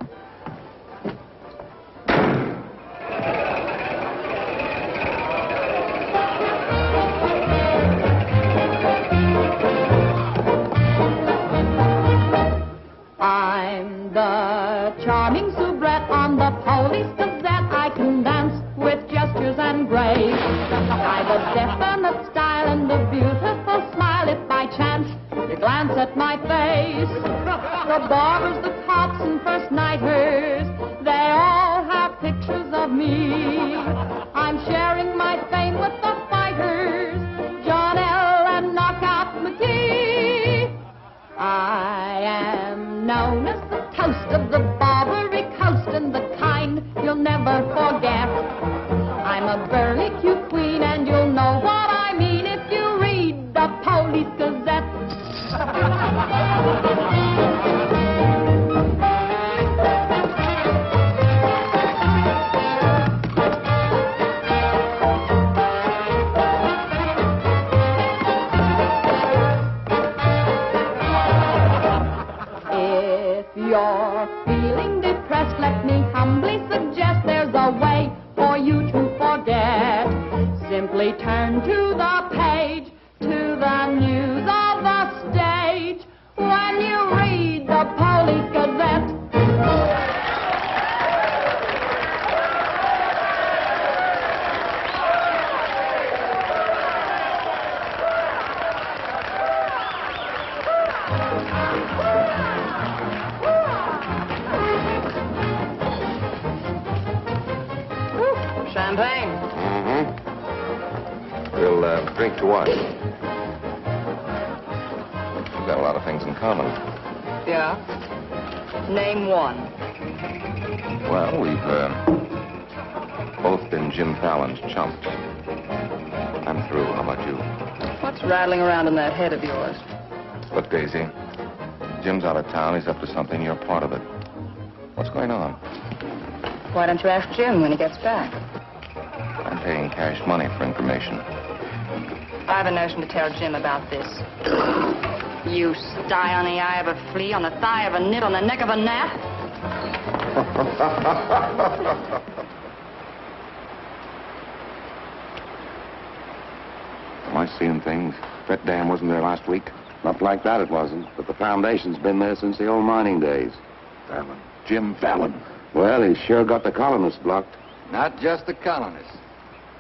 I'm the charming soubrette on the Police Gazette. I can dance with gestures and grace. I've a definite style and a beautiful smile. If by chance you glance at my face, the barbers, the cops, and first nighters, they all have pictures of me. I'm sharing my fame with the fighters, John L. and Knockout McGee. I am known as the toast of the Barbary Coast and the kind you'll never forget. I'm a burly cute queen and you'll know what I mean if you read the Police Gazette. If you're feeling depressed, let me humbly suggest there's a way for you to forget. Simply turn to the page, to the news of the stage. drink to what? We've got a lot of things in common. Yeah? Name one. Well, we've both been Jim Fallon's chumps. I'm through. How about you? What's rattling around in that head of yours? Look, Daisy, Jim's out of town. He's up to something. You're part of it. What's going on? Why don't you ask Jim when he gets back? I'm paying cash money for information. I have a notion to tell Jim about this. You sty on the eye of a flea, on the thigh of a nit, on the neck of a gnat. Am I seeing things? That dam wasn't there last week? Not like that it wasn't, but the foundation's been there since the old mining days. Fallon. Jim Fallon. Well, he's sure got the colonists blocked. Not just the colonists.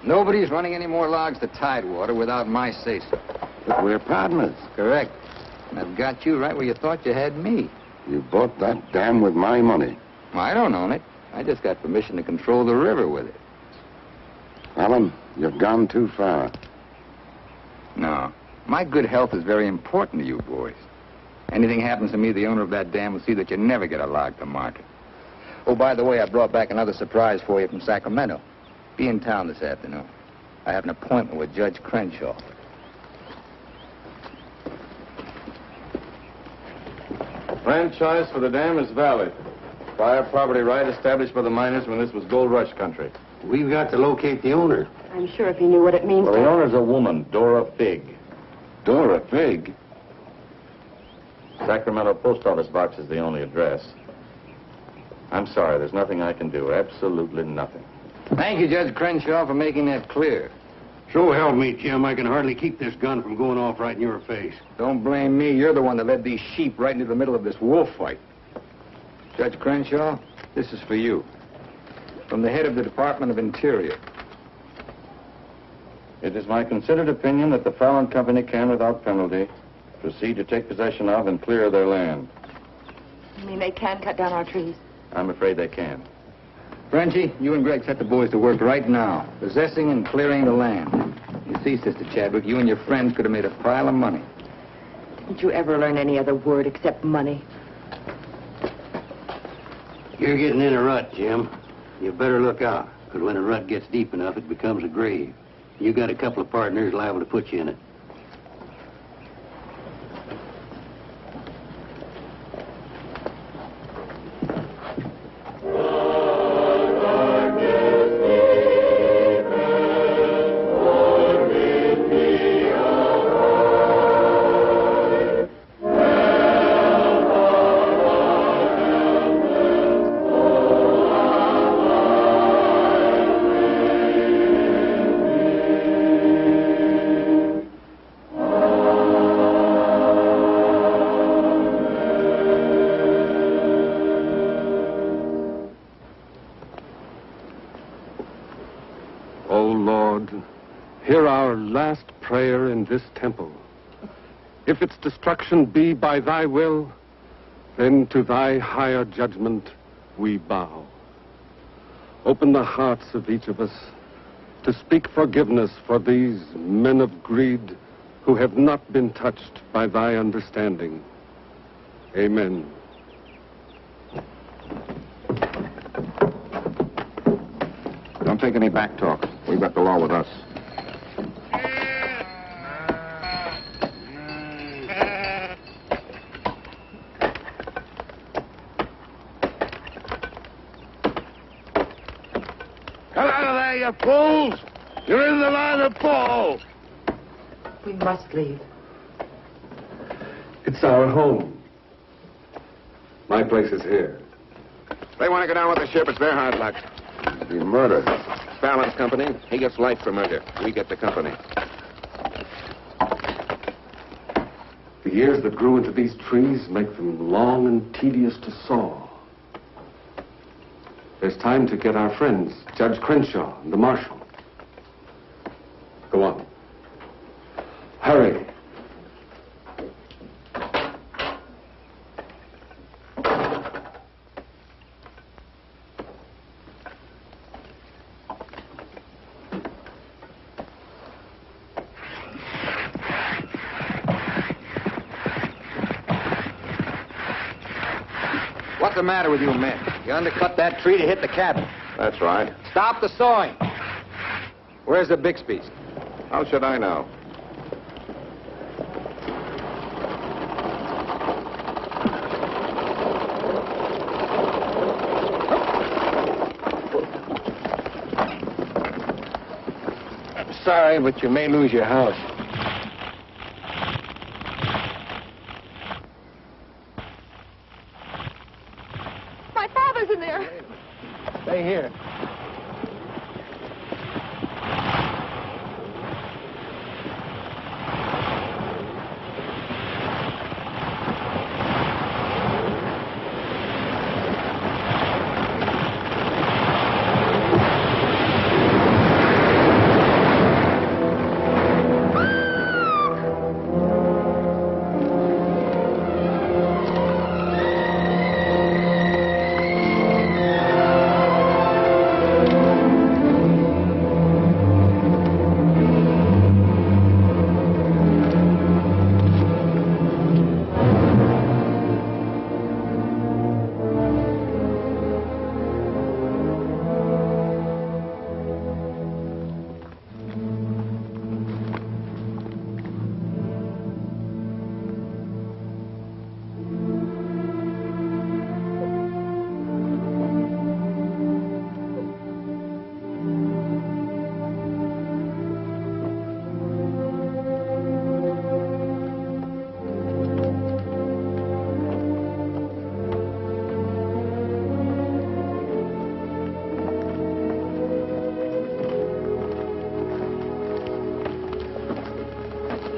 Nobody's running any more logs to Tidewater without my say-so. But we're partners. Correct. And I've got you right where you thought you had me. You bought that dam with my money. Well, I don't own it. I just got permission to control the river with it. Fallon, you've gone too far. No. My good health is very important to you boys. Anything happens to me, the owner of that dam will see that you never get a log to market. Oh, by the way, I brought back another surprise for you from Sacramento. Be in town this afternoon. I have an appointment with Judge Crenshaw. Franchise for the dam is valid. Prior property right established by the miners when this was gold rush country. We've got to locate the owner. I'm sure if he knew what it means Well, the owner's a woman, Dora Fig. Dora Fig? Sacramento post office box is the only address. I'm sorry, there's nothing I can do. Absolutely nothing. Thank you, Judge Crenshaw, for making that clear. So help me, Jim. I can hardly keep this gun from going off right in your face. Don't blame me. You're the one that led these sheep right into the middle of this wolf fight. Judge Crenshaw, this is for you. From the head of the Department of Interior. It is my considered opinion that the Fallon Company can, without penalty, proceed to take possession of and clear their land. You mean they can cut down our trees? I'm afraid they can. Frenchy, you and Gregg set the boys to work right now, possessing and clearing the land. You see, Sister Chadwick, you and your friends could have made a pile of money. Didn't you ever learn any other word except money? You're getting in a rut, Jim. You better look out, because when a rut gets deep enough, it becomes a grave. You got a couple of partners liable to put you in it. Hear our last prayer in this temple. If its destruction be by thy will, then to thy higher judgment we bow. Open the hearts of each of us to speak forgiveness for these men of greed who have not been touched by thy understanding. Amen. Don't take any back talk. We've got the law with us. Come out of there, you fools! You're in the line of fall! We must leave. It's our home. My place is here. They want to go down with the ship. It's their hard luck. The murder. Fallon's company, he gets life for murder. We get the company. The years that grew into these trees make them long and tedious to saw. There's time to get our friends, Judge Crenshaw and the marshal. Go on. Hurry. What's the matter with you men? You undercut that tree to hit the cabin. That's right. Stop the sawing. Where's the Bixbys? How should I know? Sorry, but you may lose your house. My father's in there. Stay here.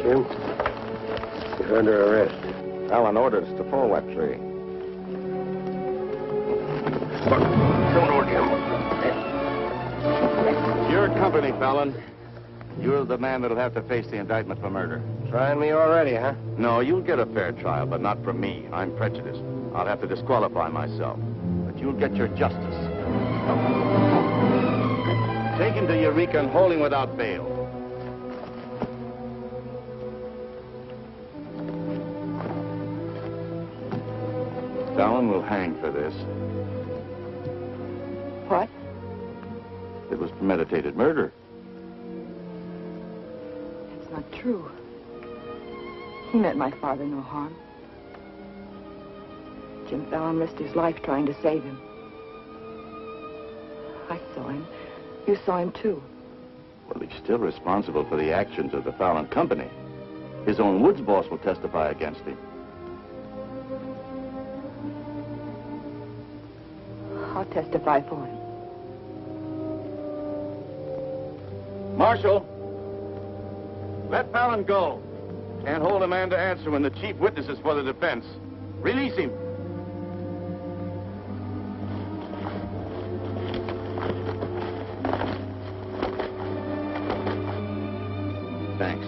Jim, you're under arrest. Fallon ordered us to pull that tree. Don't order him. Your company, Fallon. You're the man that'll have to face the indictment for murder. Trying me already, huh? No, you'll get a fair trial, but not from me. I'm prejudiced. I'll have to disqualify myself. But you'll get your justice. Taken to Eureka and holding without bail. Fallon will hang for this. What? It was premeditated murder. That's not true. He meant my father no harm. Jim Fallon risked his life trying to save him. I saw him. You saw him, too. Well, he's still responsible for the actions of the Fallon Company. His own woods boss will testify against him. I'll testify for him. Marshal, let Fallon go. Can't hold a man to answer when the chief witness is for the defense. Release him. Thanks.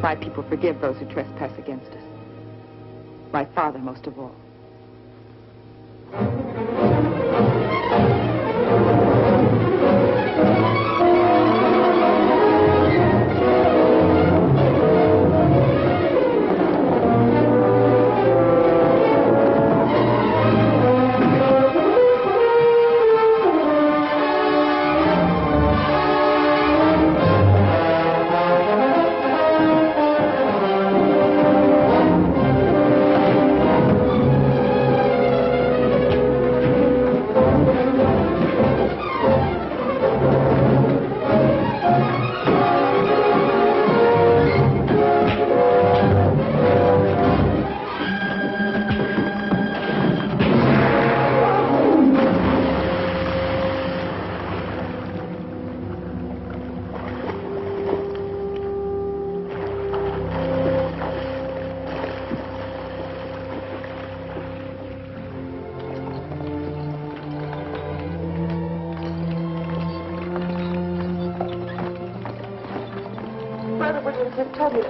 My people forgive those who trespass against us. My father most of all.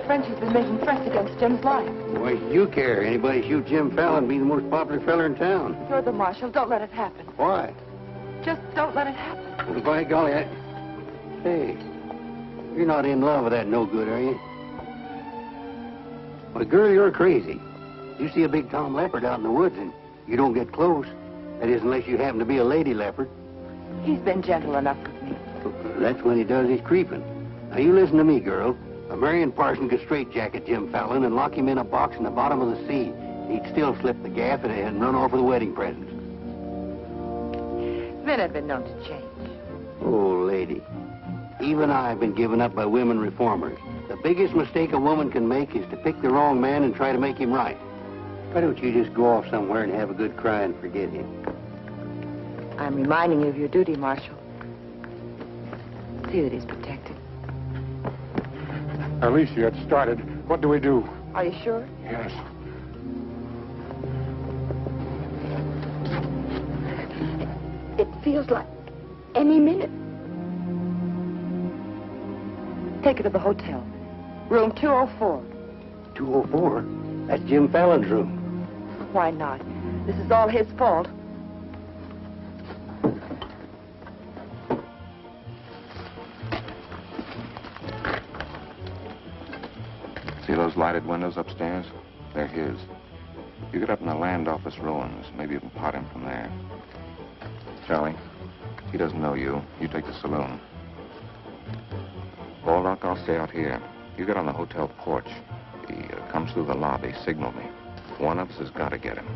Frenchy's been making threats against Jim's life. Why should you care? Anybody shoot Jim Fallon, be the most popular fella in town. You're the marshal. Don't let it happen. Why? Just don't let it happen. Well, by golly, Hey, you're not in love with that no good, are you? Well, girl, you're crazy. You see a big tom leopard out in the woods, and You don't get close. That is, unless you happen to be a lady leopard. He's been gentle enough with me. That's when he does his creeping. Now, you listen to me, girl. A Marion Parson could straitjacket Jim Fallon and lock him in a box in the bottom of the sea. He'd still slip the gaff and run off with the wedding presents. Men have been known to change. Oh, lady. Even I've been given up by women reformers. The biggest mistake a woman can make is to pick the wrong man and try to make him right. Why don't you just go off somewhere and have a good cry and forget him? I'm reminding you of your duty, Marshal. See that he's protected. Alicia, it started. What do we do? Are you sure? Yes. It feels like any minute. Take her to the hotel. Room 204. 204? That's Jim Fallon's room. Why not? This is all his fault. See those lighted windows upstairs? They're his. You get up in the land office ruins. Maybe you can pot him from there. Charlie, he doesn't know you. You take the saloon. Baldock, I'll stay out here. You get on the hotel porch. He comes through the lobby. Signal me. One of us has got to get him.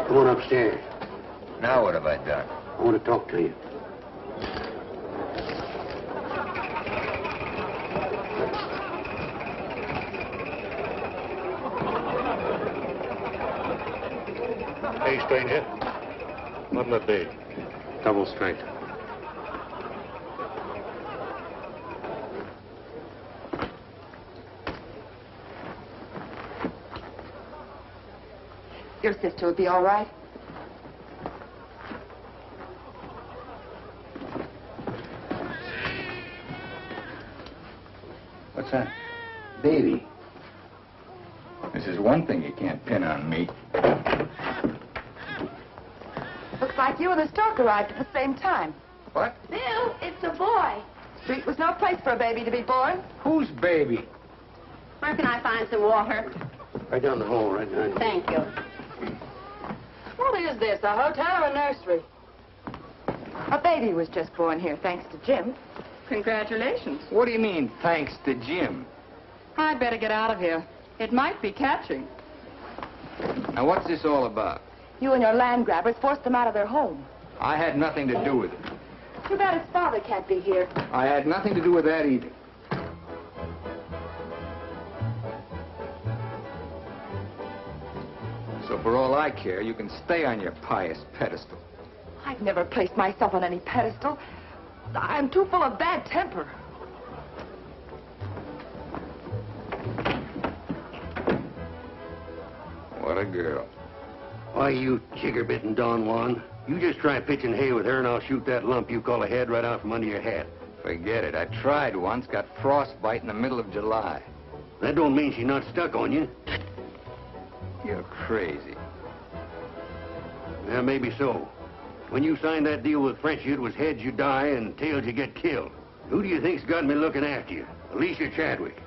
Come on upstairs. Now what have I done? I want to talk to you. Hey, stranger. What'll it be? Double strength. Your sister will be all right. What's that? Baby. This is one thing you can't pin on me. Looks like you and the stork arrived at the same time. What? Bill, it's a boy. Street was no place for a baby to be born. Whose baby? Where can I find some water? Right down the hall, right behind you. Thank you. What is this, a hotel or a nursery? A baby was just born here, thanks to Jim. Congratulations. What do you mean, thanks to Jim? I'd better get out of here. It might be catching. Now, what's this all about? You and your land grabbers forced them out of their home. I had nothing to do with it. Too bad his father can't be here. I had nothing to do with that either. So for all I care, you can stay on your pious pedestal. I've never placed myself on any pedestal. I'm too full of bad temper. What a girl. Why, you chigger-bitten Don Juan. You just try pitching hay with her and I'll shoot that lump you call a head right out from under your hat. Forget it. I tried once, got frostbite in the middle of July. That don't mean she's not stuck on you. You're crazy. Yeah, maybe so. When you signed that deal with Frenchy, it was heads you die and tails you get killed. Who do you think's got me looking after you? Alicia Chadwick.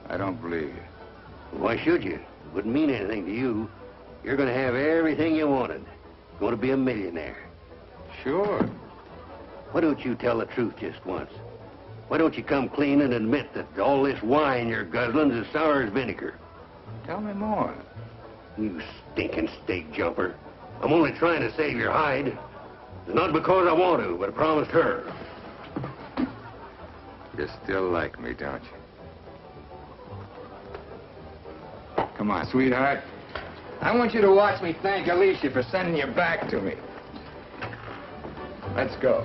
I don't believe you. Why should you? It wouldn't mean anything to you. You're going to have everything you wanted. Going to be a millionaire. Sure. Why don't you tell the truth just once? Why don't you come clean and admit that all this wine you're guzzling's as sour as vinegar? Tell me more. You stinking steak jumper. I'm only trying to save your hide. It's not because I want to, but I promised her. You still like me, don't you? Come on, sweetheart. I want you to watch me thank Alicia for sending you back to me. Let's go.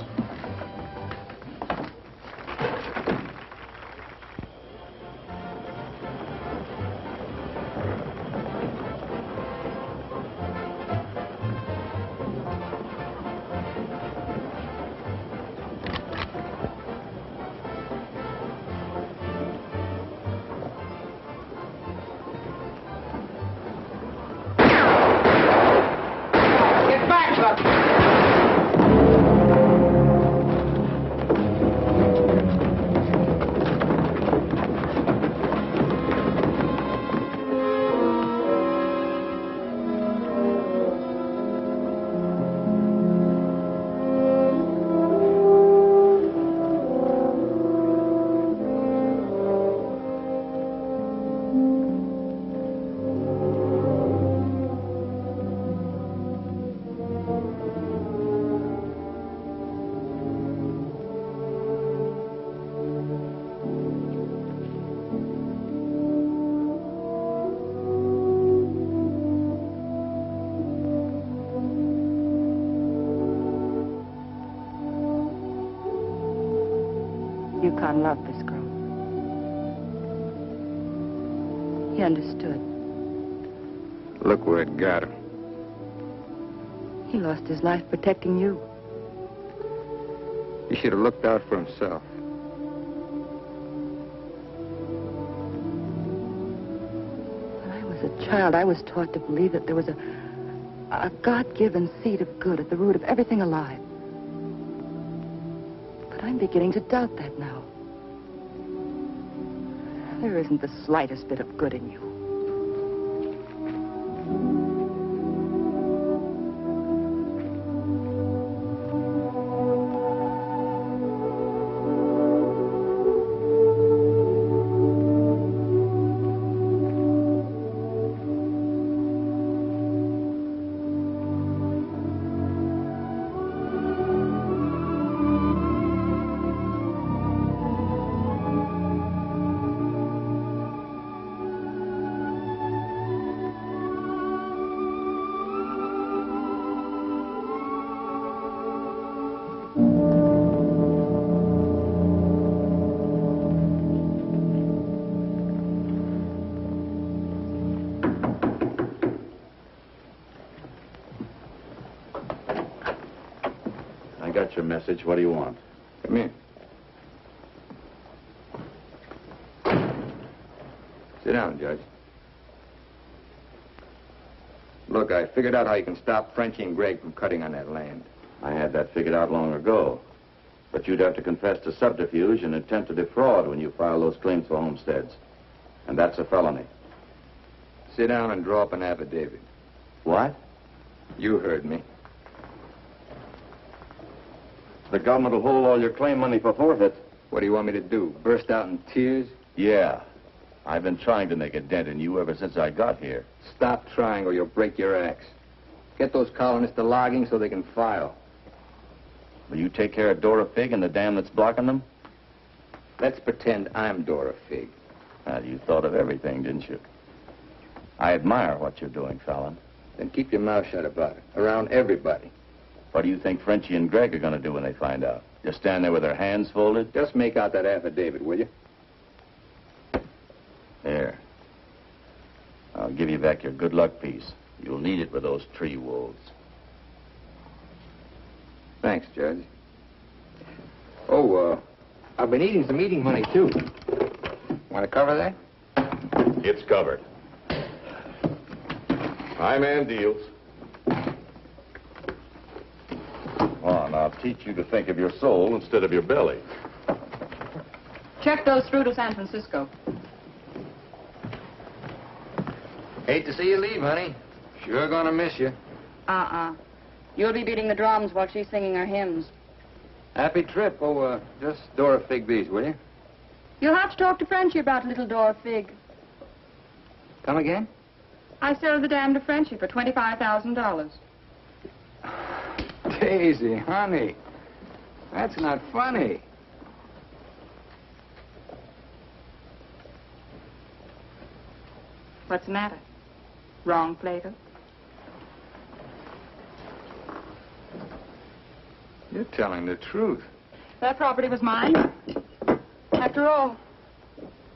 Yukon loved this girl. He understood. Look where it got him. He lost his life protecting you. He should have looked out for himself. When I was a child, I was taught to believe that there was a God-given seed of good at the root of everything alive. But I'm beginning to doubt that now. There isn't the slightest bit of good in you. Got your message. What do you want? Come in. Sit down, Judge. Look, I figured out how you can stop Frenchy and Gregg from cutting on that land. I had that figured out long ago. But you'd have to confess to subterfuge and attempt to defraud when you file those claims for homesteads. And that's a felony. Sit down and draw up an affidavit. What? You heard me. The government will hold all your claim money for forfeit. What do you want me to do? Burst out in tears? Yeah. I've been trying to make a dent in you ever since I got here. Stop trying or you'll break your axe. Get those colonists to logging so they can file. Will you take care of Dora Fig and the dam that's blocking them? Let's pretend I'm Dora Fig. Well, you thought of everything, didn't you? I admire what you're doing, Fallon. Then keep your mouth shut about it. Around everybody. What do you think Frenchy and Gregg are going to do when they find out? Just stand there with their hands folded? Just make out that affidavit, will you? There. I'll give you back your good luck piece. You'll need it with those tree wolves. Thanks, Judge. Oh, I've been eating some eating money, too. Want to cover that? It's covered. High man deals. On, I'll teach you to think of your soul instead of your belly. Check those through to San Francisco. Hate to see you leave, honey. Sure gonna miss you. You'll be beating the drums while she's singing her hymns. Happy trip. Oh, just Dora Fig these, will you? You'll have to talk to Frenchy about little Dora Fig. Come again? I sold the dam to Frenchy for $25,000. Daisy, honey. That's not funny. What's the matter? Wrong, Plato? You're telling the truth. That property was mine. After all,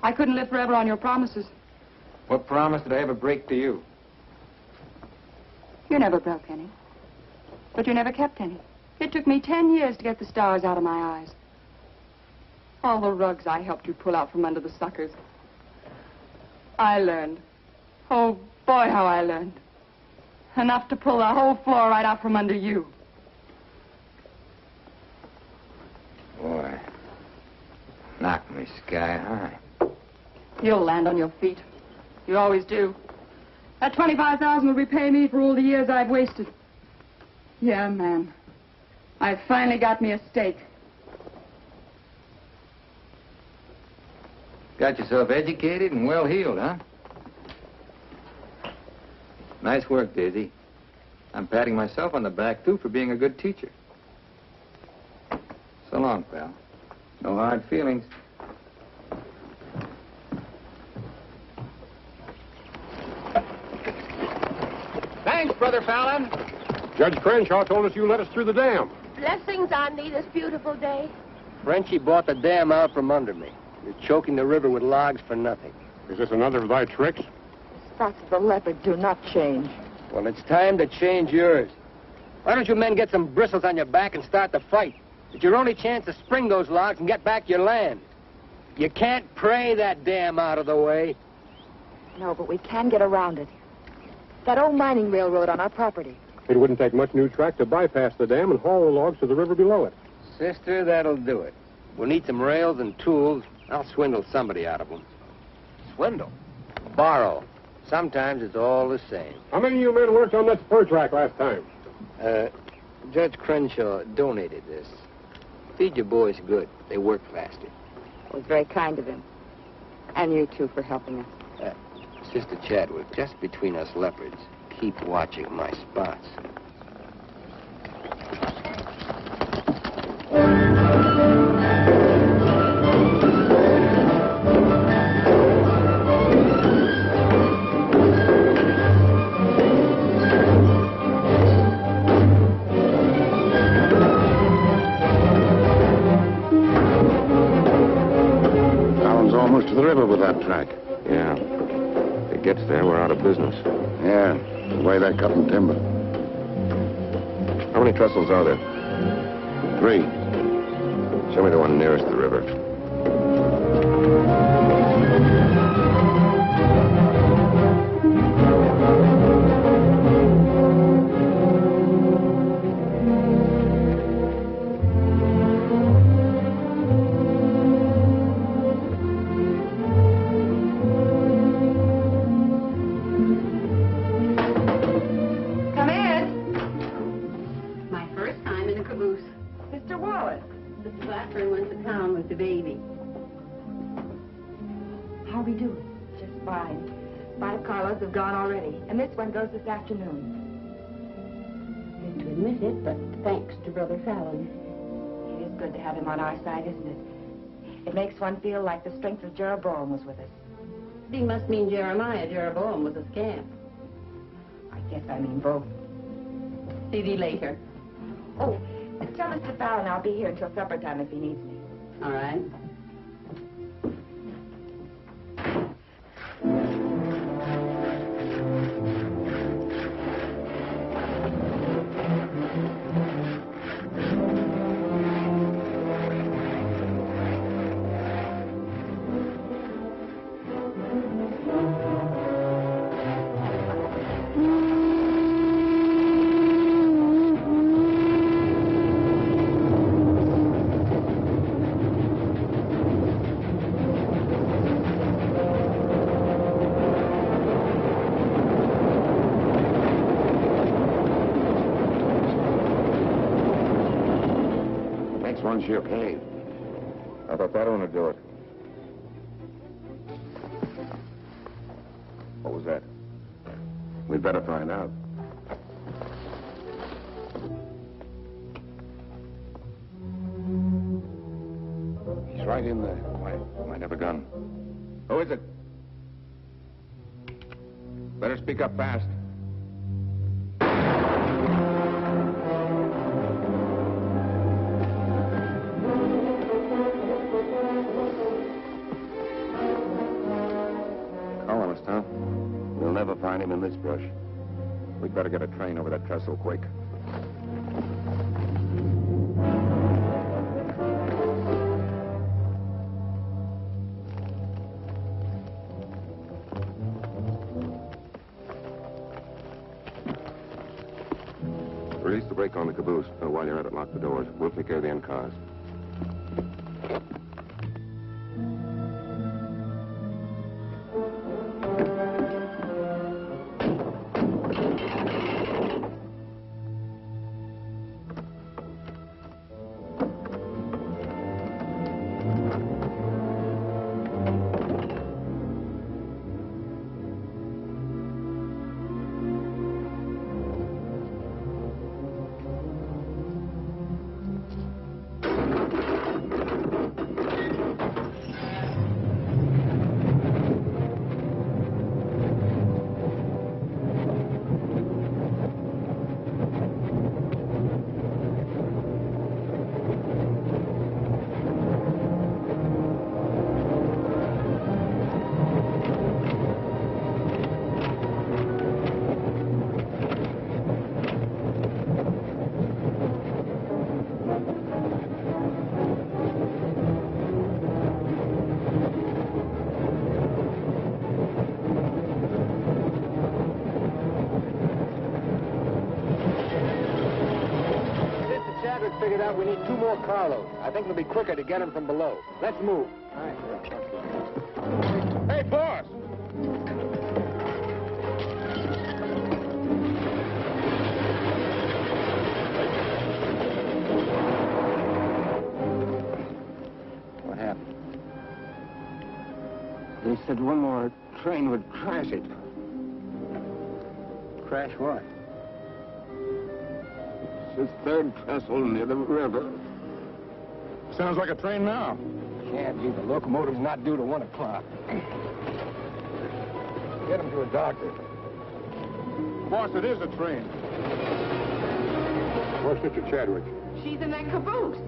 I couldn't live forever on your promises. What promise did I ever break to you? You never broke any. But you never kept any. It took me 10 years to get the stars out of my eyes. All the rugs I helped you pull out from under the suckers. I learned. Oh, boy, how I learned. Enough to pull the whole floor right out from under you. Boy, knocked me sky high. You'll land on your feet. You always do. That $25,000 will repay me for all the years I've wasted. Yeah, man. I finally got me a stake. Got yourself educated and well-heeled, huh? Nice work, Daisy. I'm patting myself on the back, too, for being a good teacher. So long, pal. No hard feelings. Thanks, Brother Fallon. Judge Crenshaw told us you let us through the dam. Blessings on thee this beautiful day. Frenchy bought the dam out from under me. You're choking the river with logs for nothing. Is this another of thy tricks? Spots of the leopard do not change. Well, it's time to change yours. Why don't you men get some bristles on your back and start the fight? It's your only chance to spring those logs and get back your land. You can't pray that dam out of the way. No, but we can get around it. That old mining railroad on our property. It wouldn't take much new track to bypass the dam and haul the logs to the river below it. Sister, that'll do it. We'll need some rails and tools. I'll swindle somebody out of them. Swindle? Borrow. Sometimes it's all the same. How many of you men worked on that spur track last time? Judge Crenshaw donated this. Feed your boys good. They work faster. It was very kind of him. And you, too, for helping us. Sister Chadwick, just between us leopards, keep watching my spots. Fallon's almost to the river with that track. Yeah. If it gets there, we're out of business. Yeah, the way they're cutting timber. How many trestles are there? 3. Show me the one nearest the river. Goes this afternoon. Hate to admit it, but thanks to Brother Fallon. It is good to have him on our side, isn't it? It makes one feel like the strength of Jeroboam was with us. He must mean Jeremiah. Jeroboam was a scamp. I guess I mean both. See thee later. Oh, tell Mr. Fallon I'll be here until supper time if he needs me. All right. One sheer cave. I thought that one would do it. What was that? We'd better find out. He's right in there. Might have a gun. Who is it? Better speak up fast. We'll never find him in this brush. We'd better get a train over that trestle quick. Release the brake on the caboose. While you're at it, lock the doors. We'll take care of the end cars. figured out we need 2 more carloads. I think it'll be quicker to get them from below. Let's move. All right. Hey, boss! What happened? They said one more train would crash it. Crash what? It's the 3rd trestle near the river. Sounds like a train now. Can't be. The locomotive's not due to 1 o'clock. Get him to a doctor. Boss, it is a train. Where's Sister Chadwick? She's in that caboose.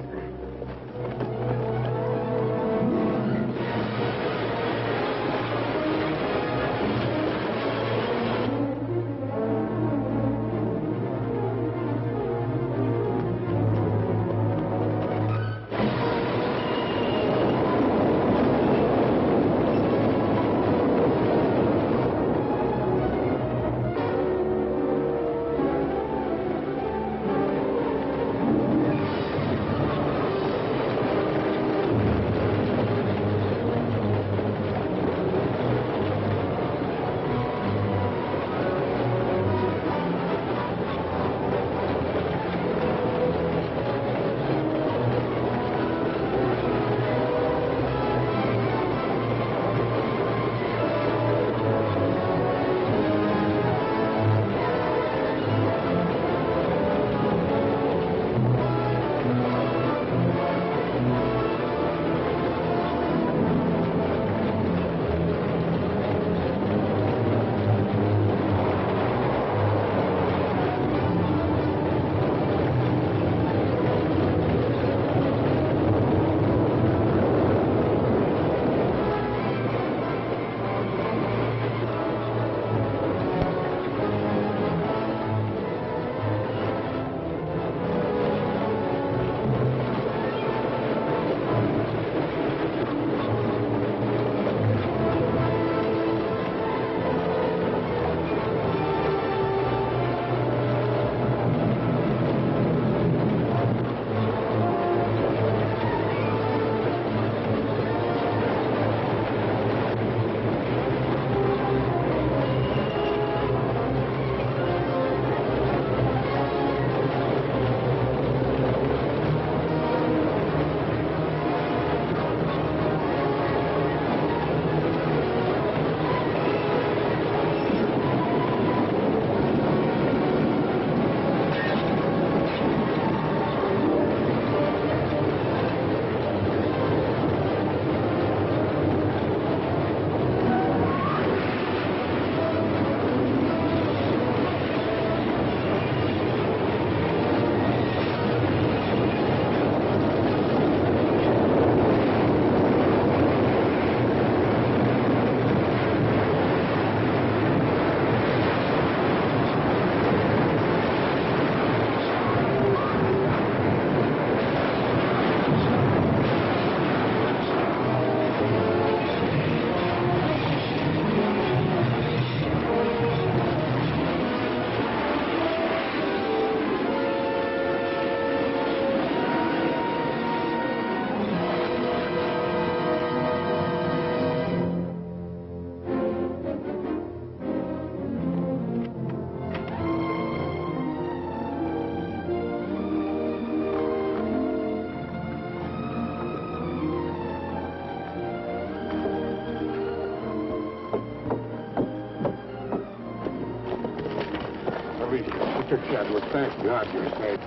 Mr. Chadwick, thank God you're safe.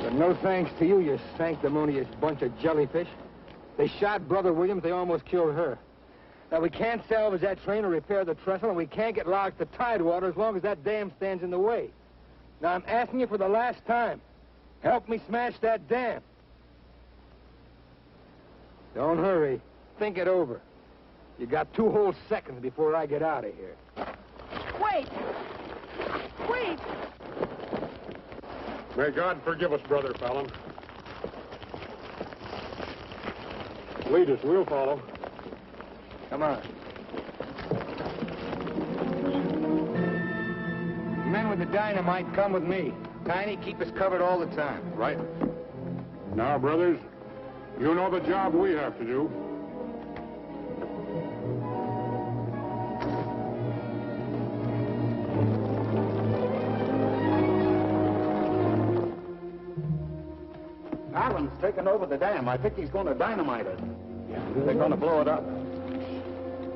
But no thanks to you, you sanctimonious bunch of jellyfish. They shot Brother Williams, they almost killed her. Now, we can't salvage that train or repair the trestle, and we can't get locked to tidewater as long as that dam stands in the way. Now, I'm asking you for the last time. Help me smash that dam. Don't hurry. Think it over. You got 2 whole seconds before I get out of here. Wait! Wait! May God forgive us, Brother Fallon. Lead us, we'll follow. Come on. Men with the dynamite, come with me. Tiny, keep us covered all the time. Right. Now, brothers, you know the job we have to do. Allen's taken over the dam. I think he's going to dynamite it. Yeah, they're going to blow it up.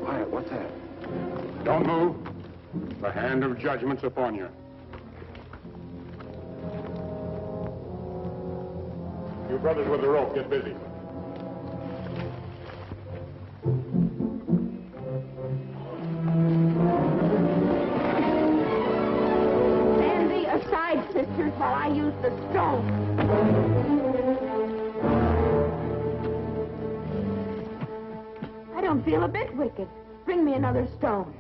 Quiet, what's that? Don't move. The hand of judgment's upon you. You brothers with the rope, get busy. Stand thee aside, sisters, while I use the stone. I don't feel a bit wicked. Bring me another stone.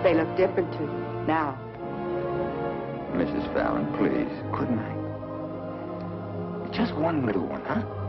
They look different to you now. Mrs. Fallon, please, couldn't I? Just one little one, huh?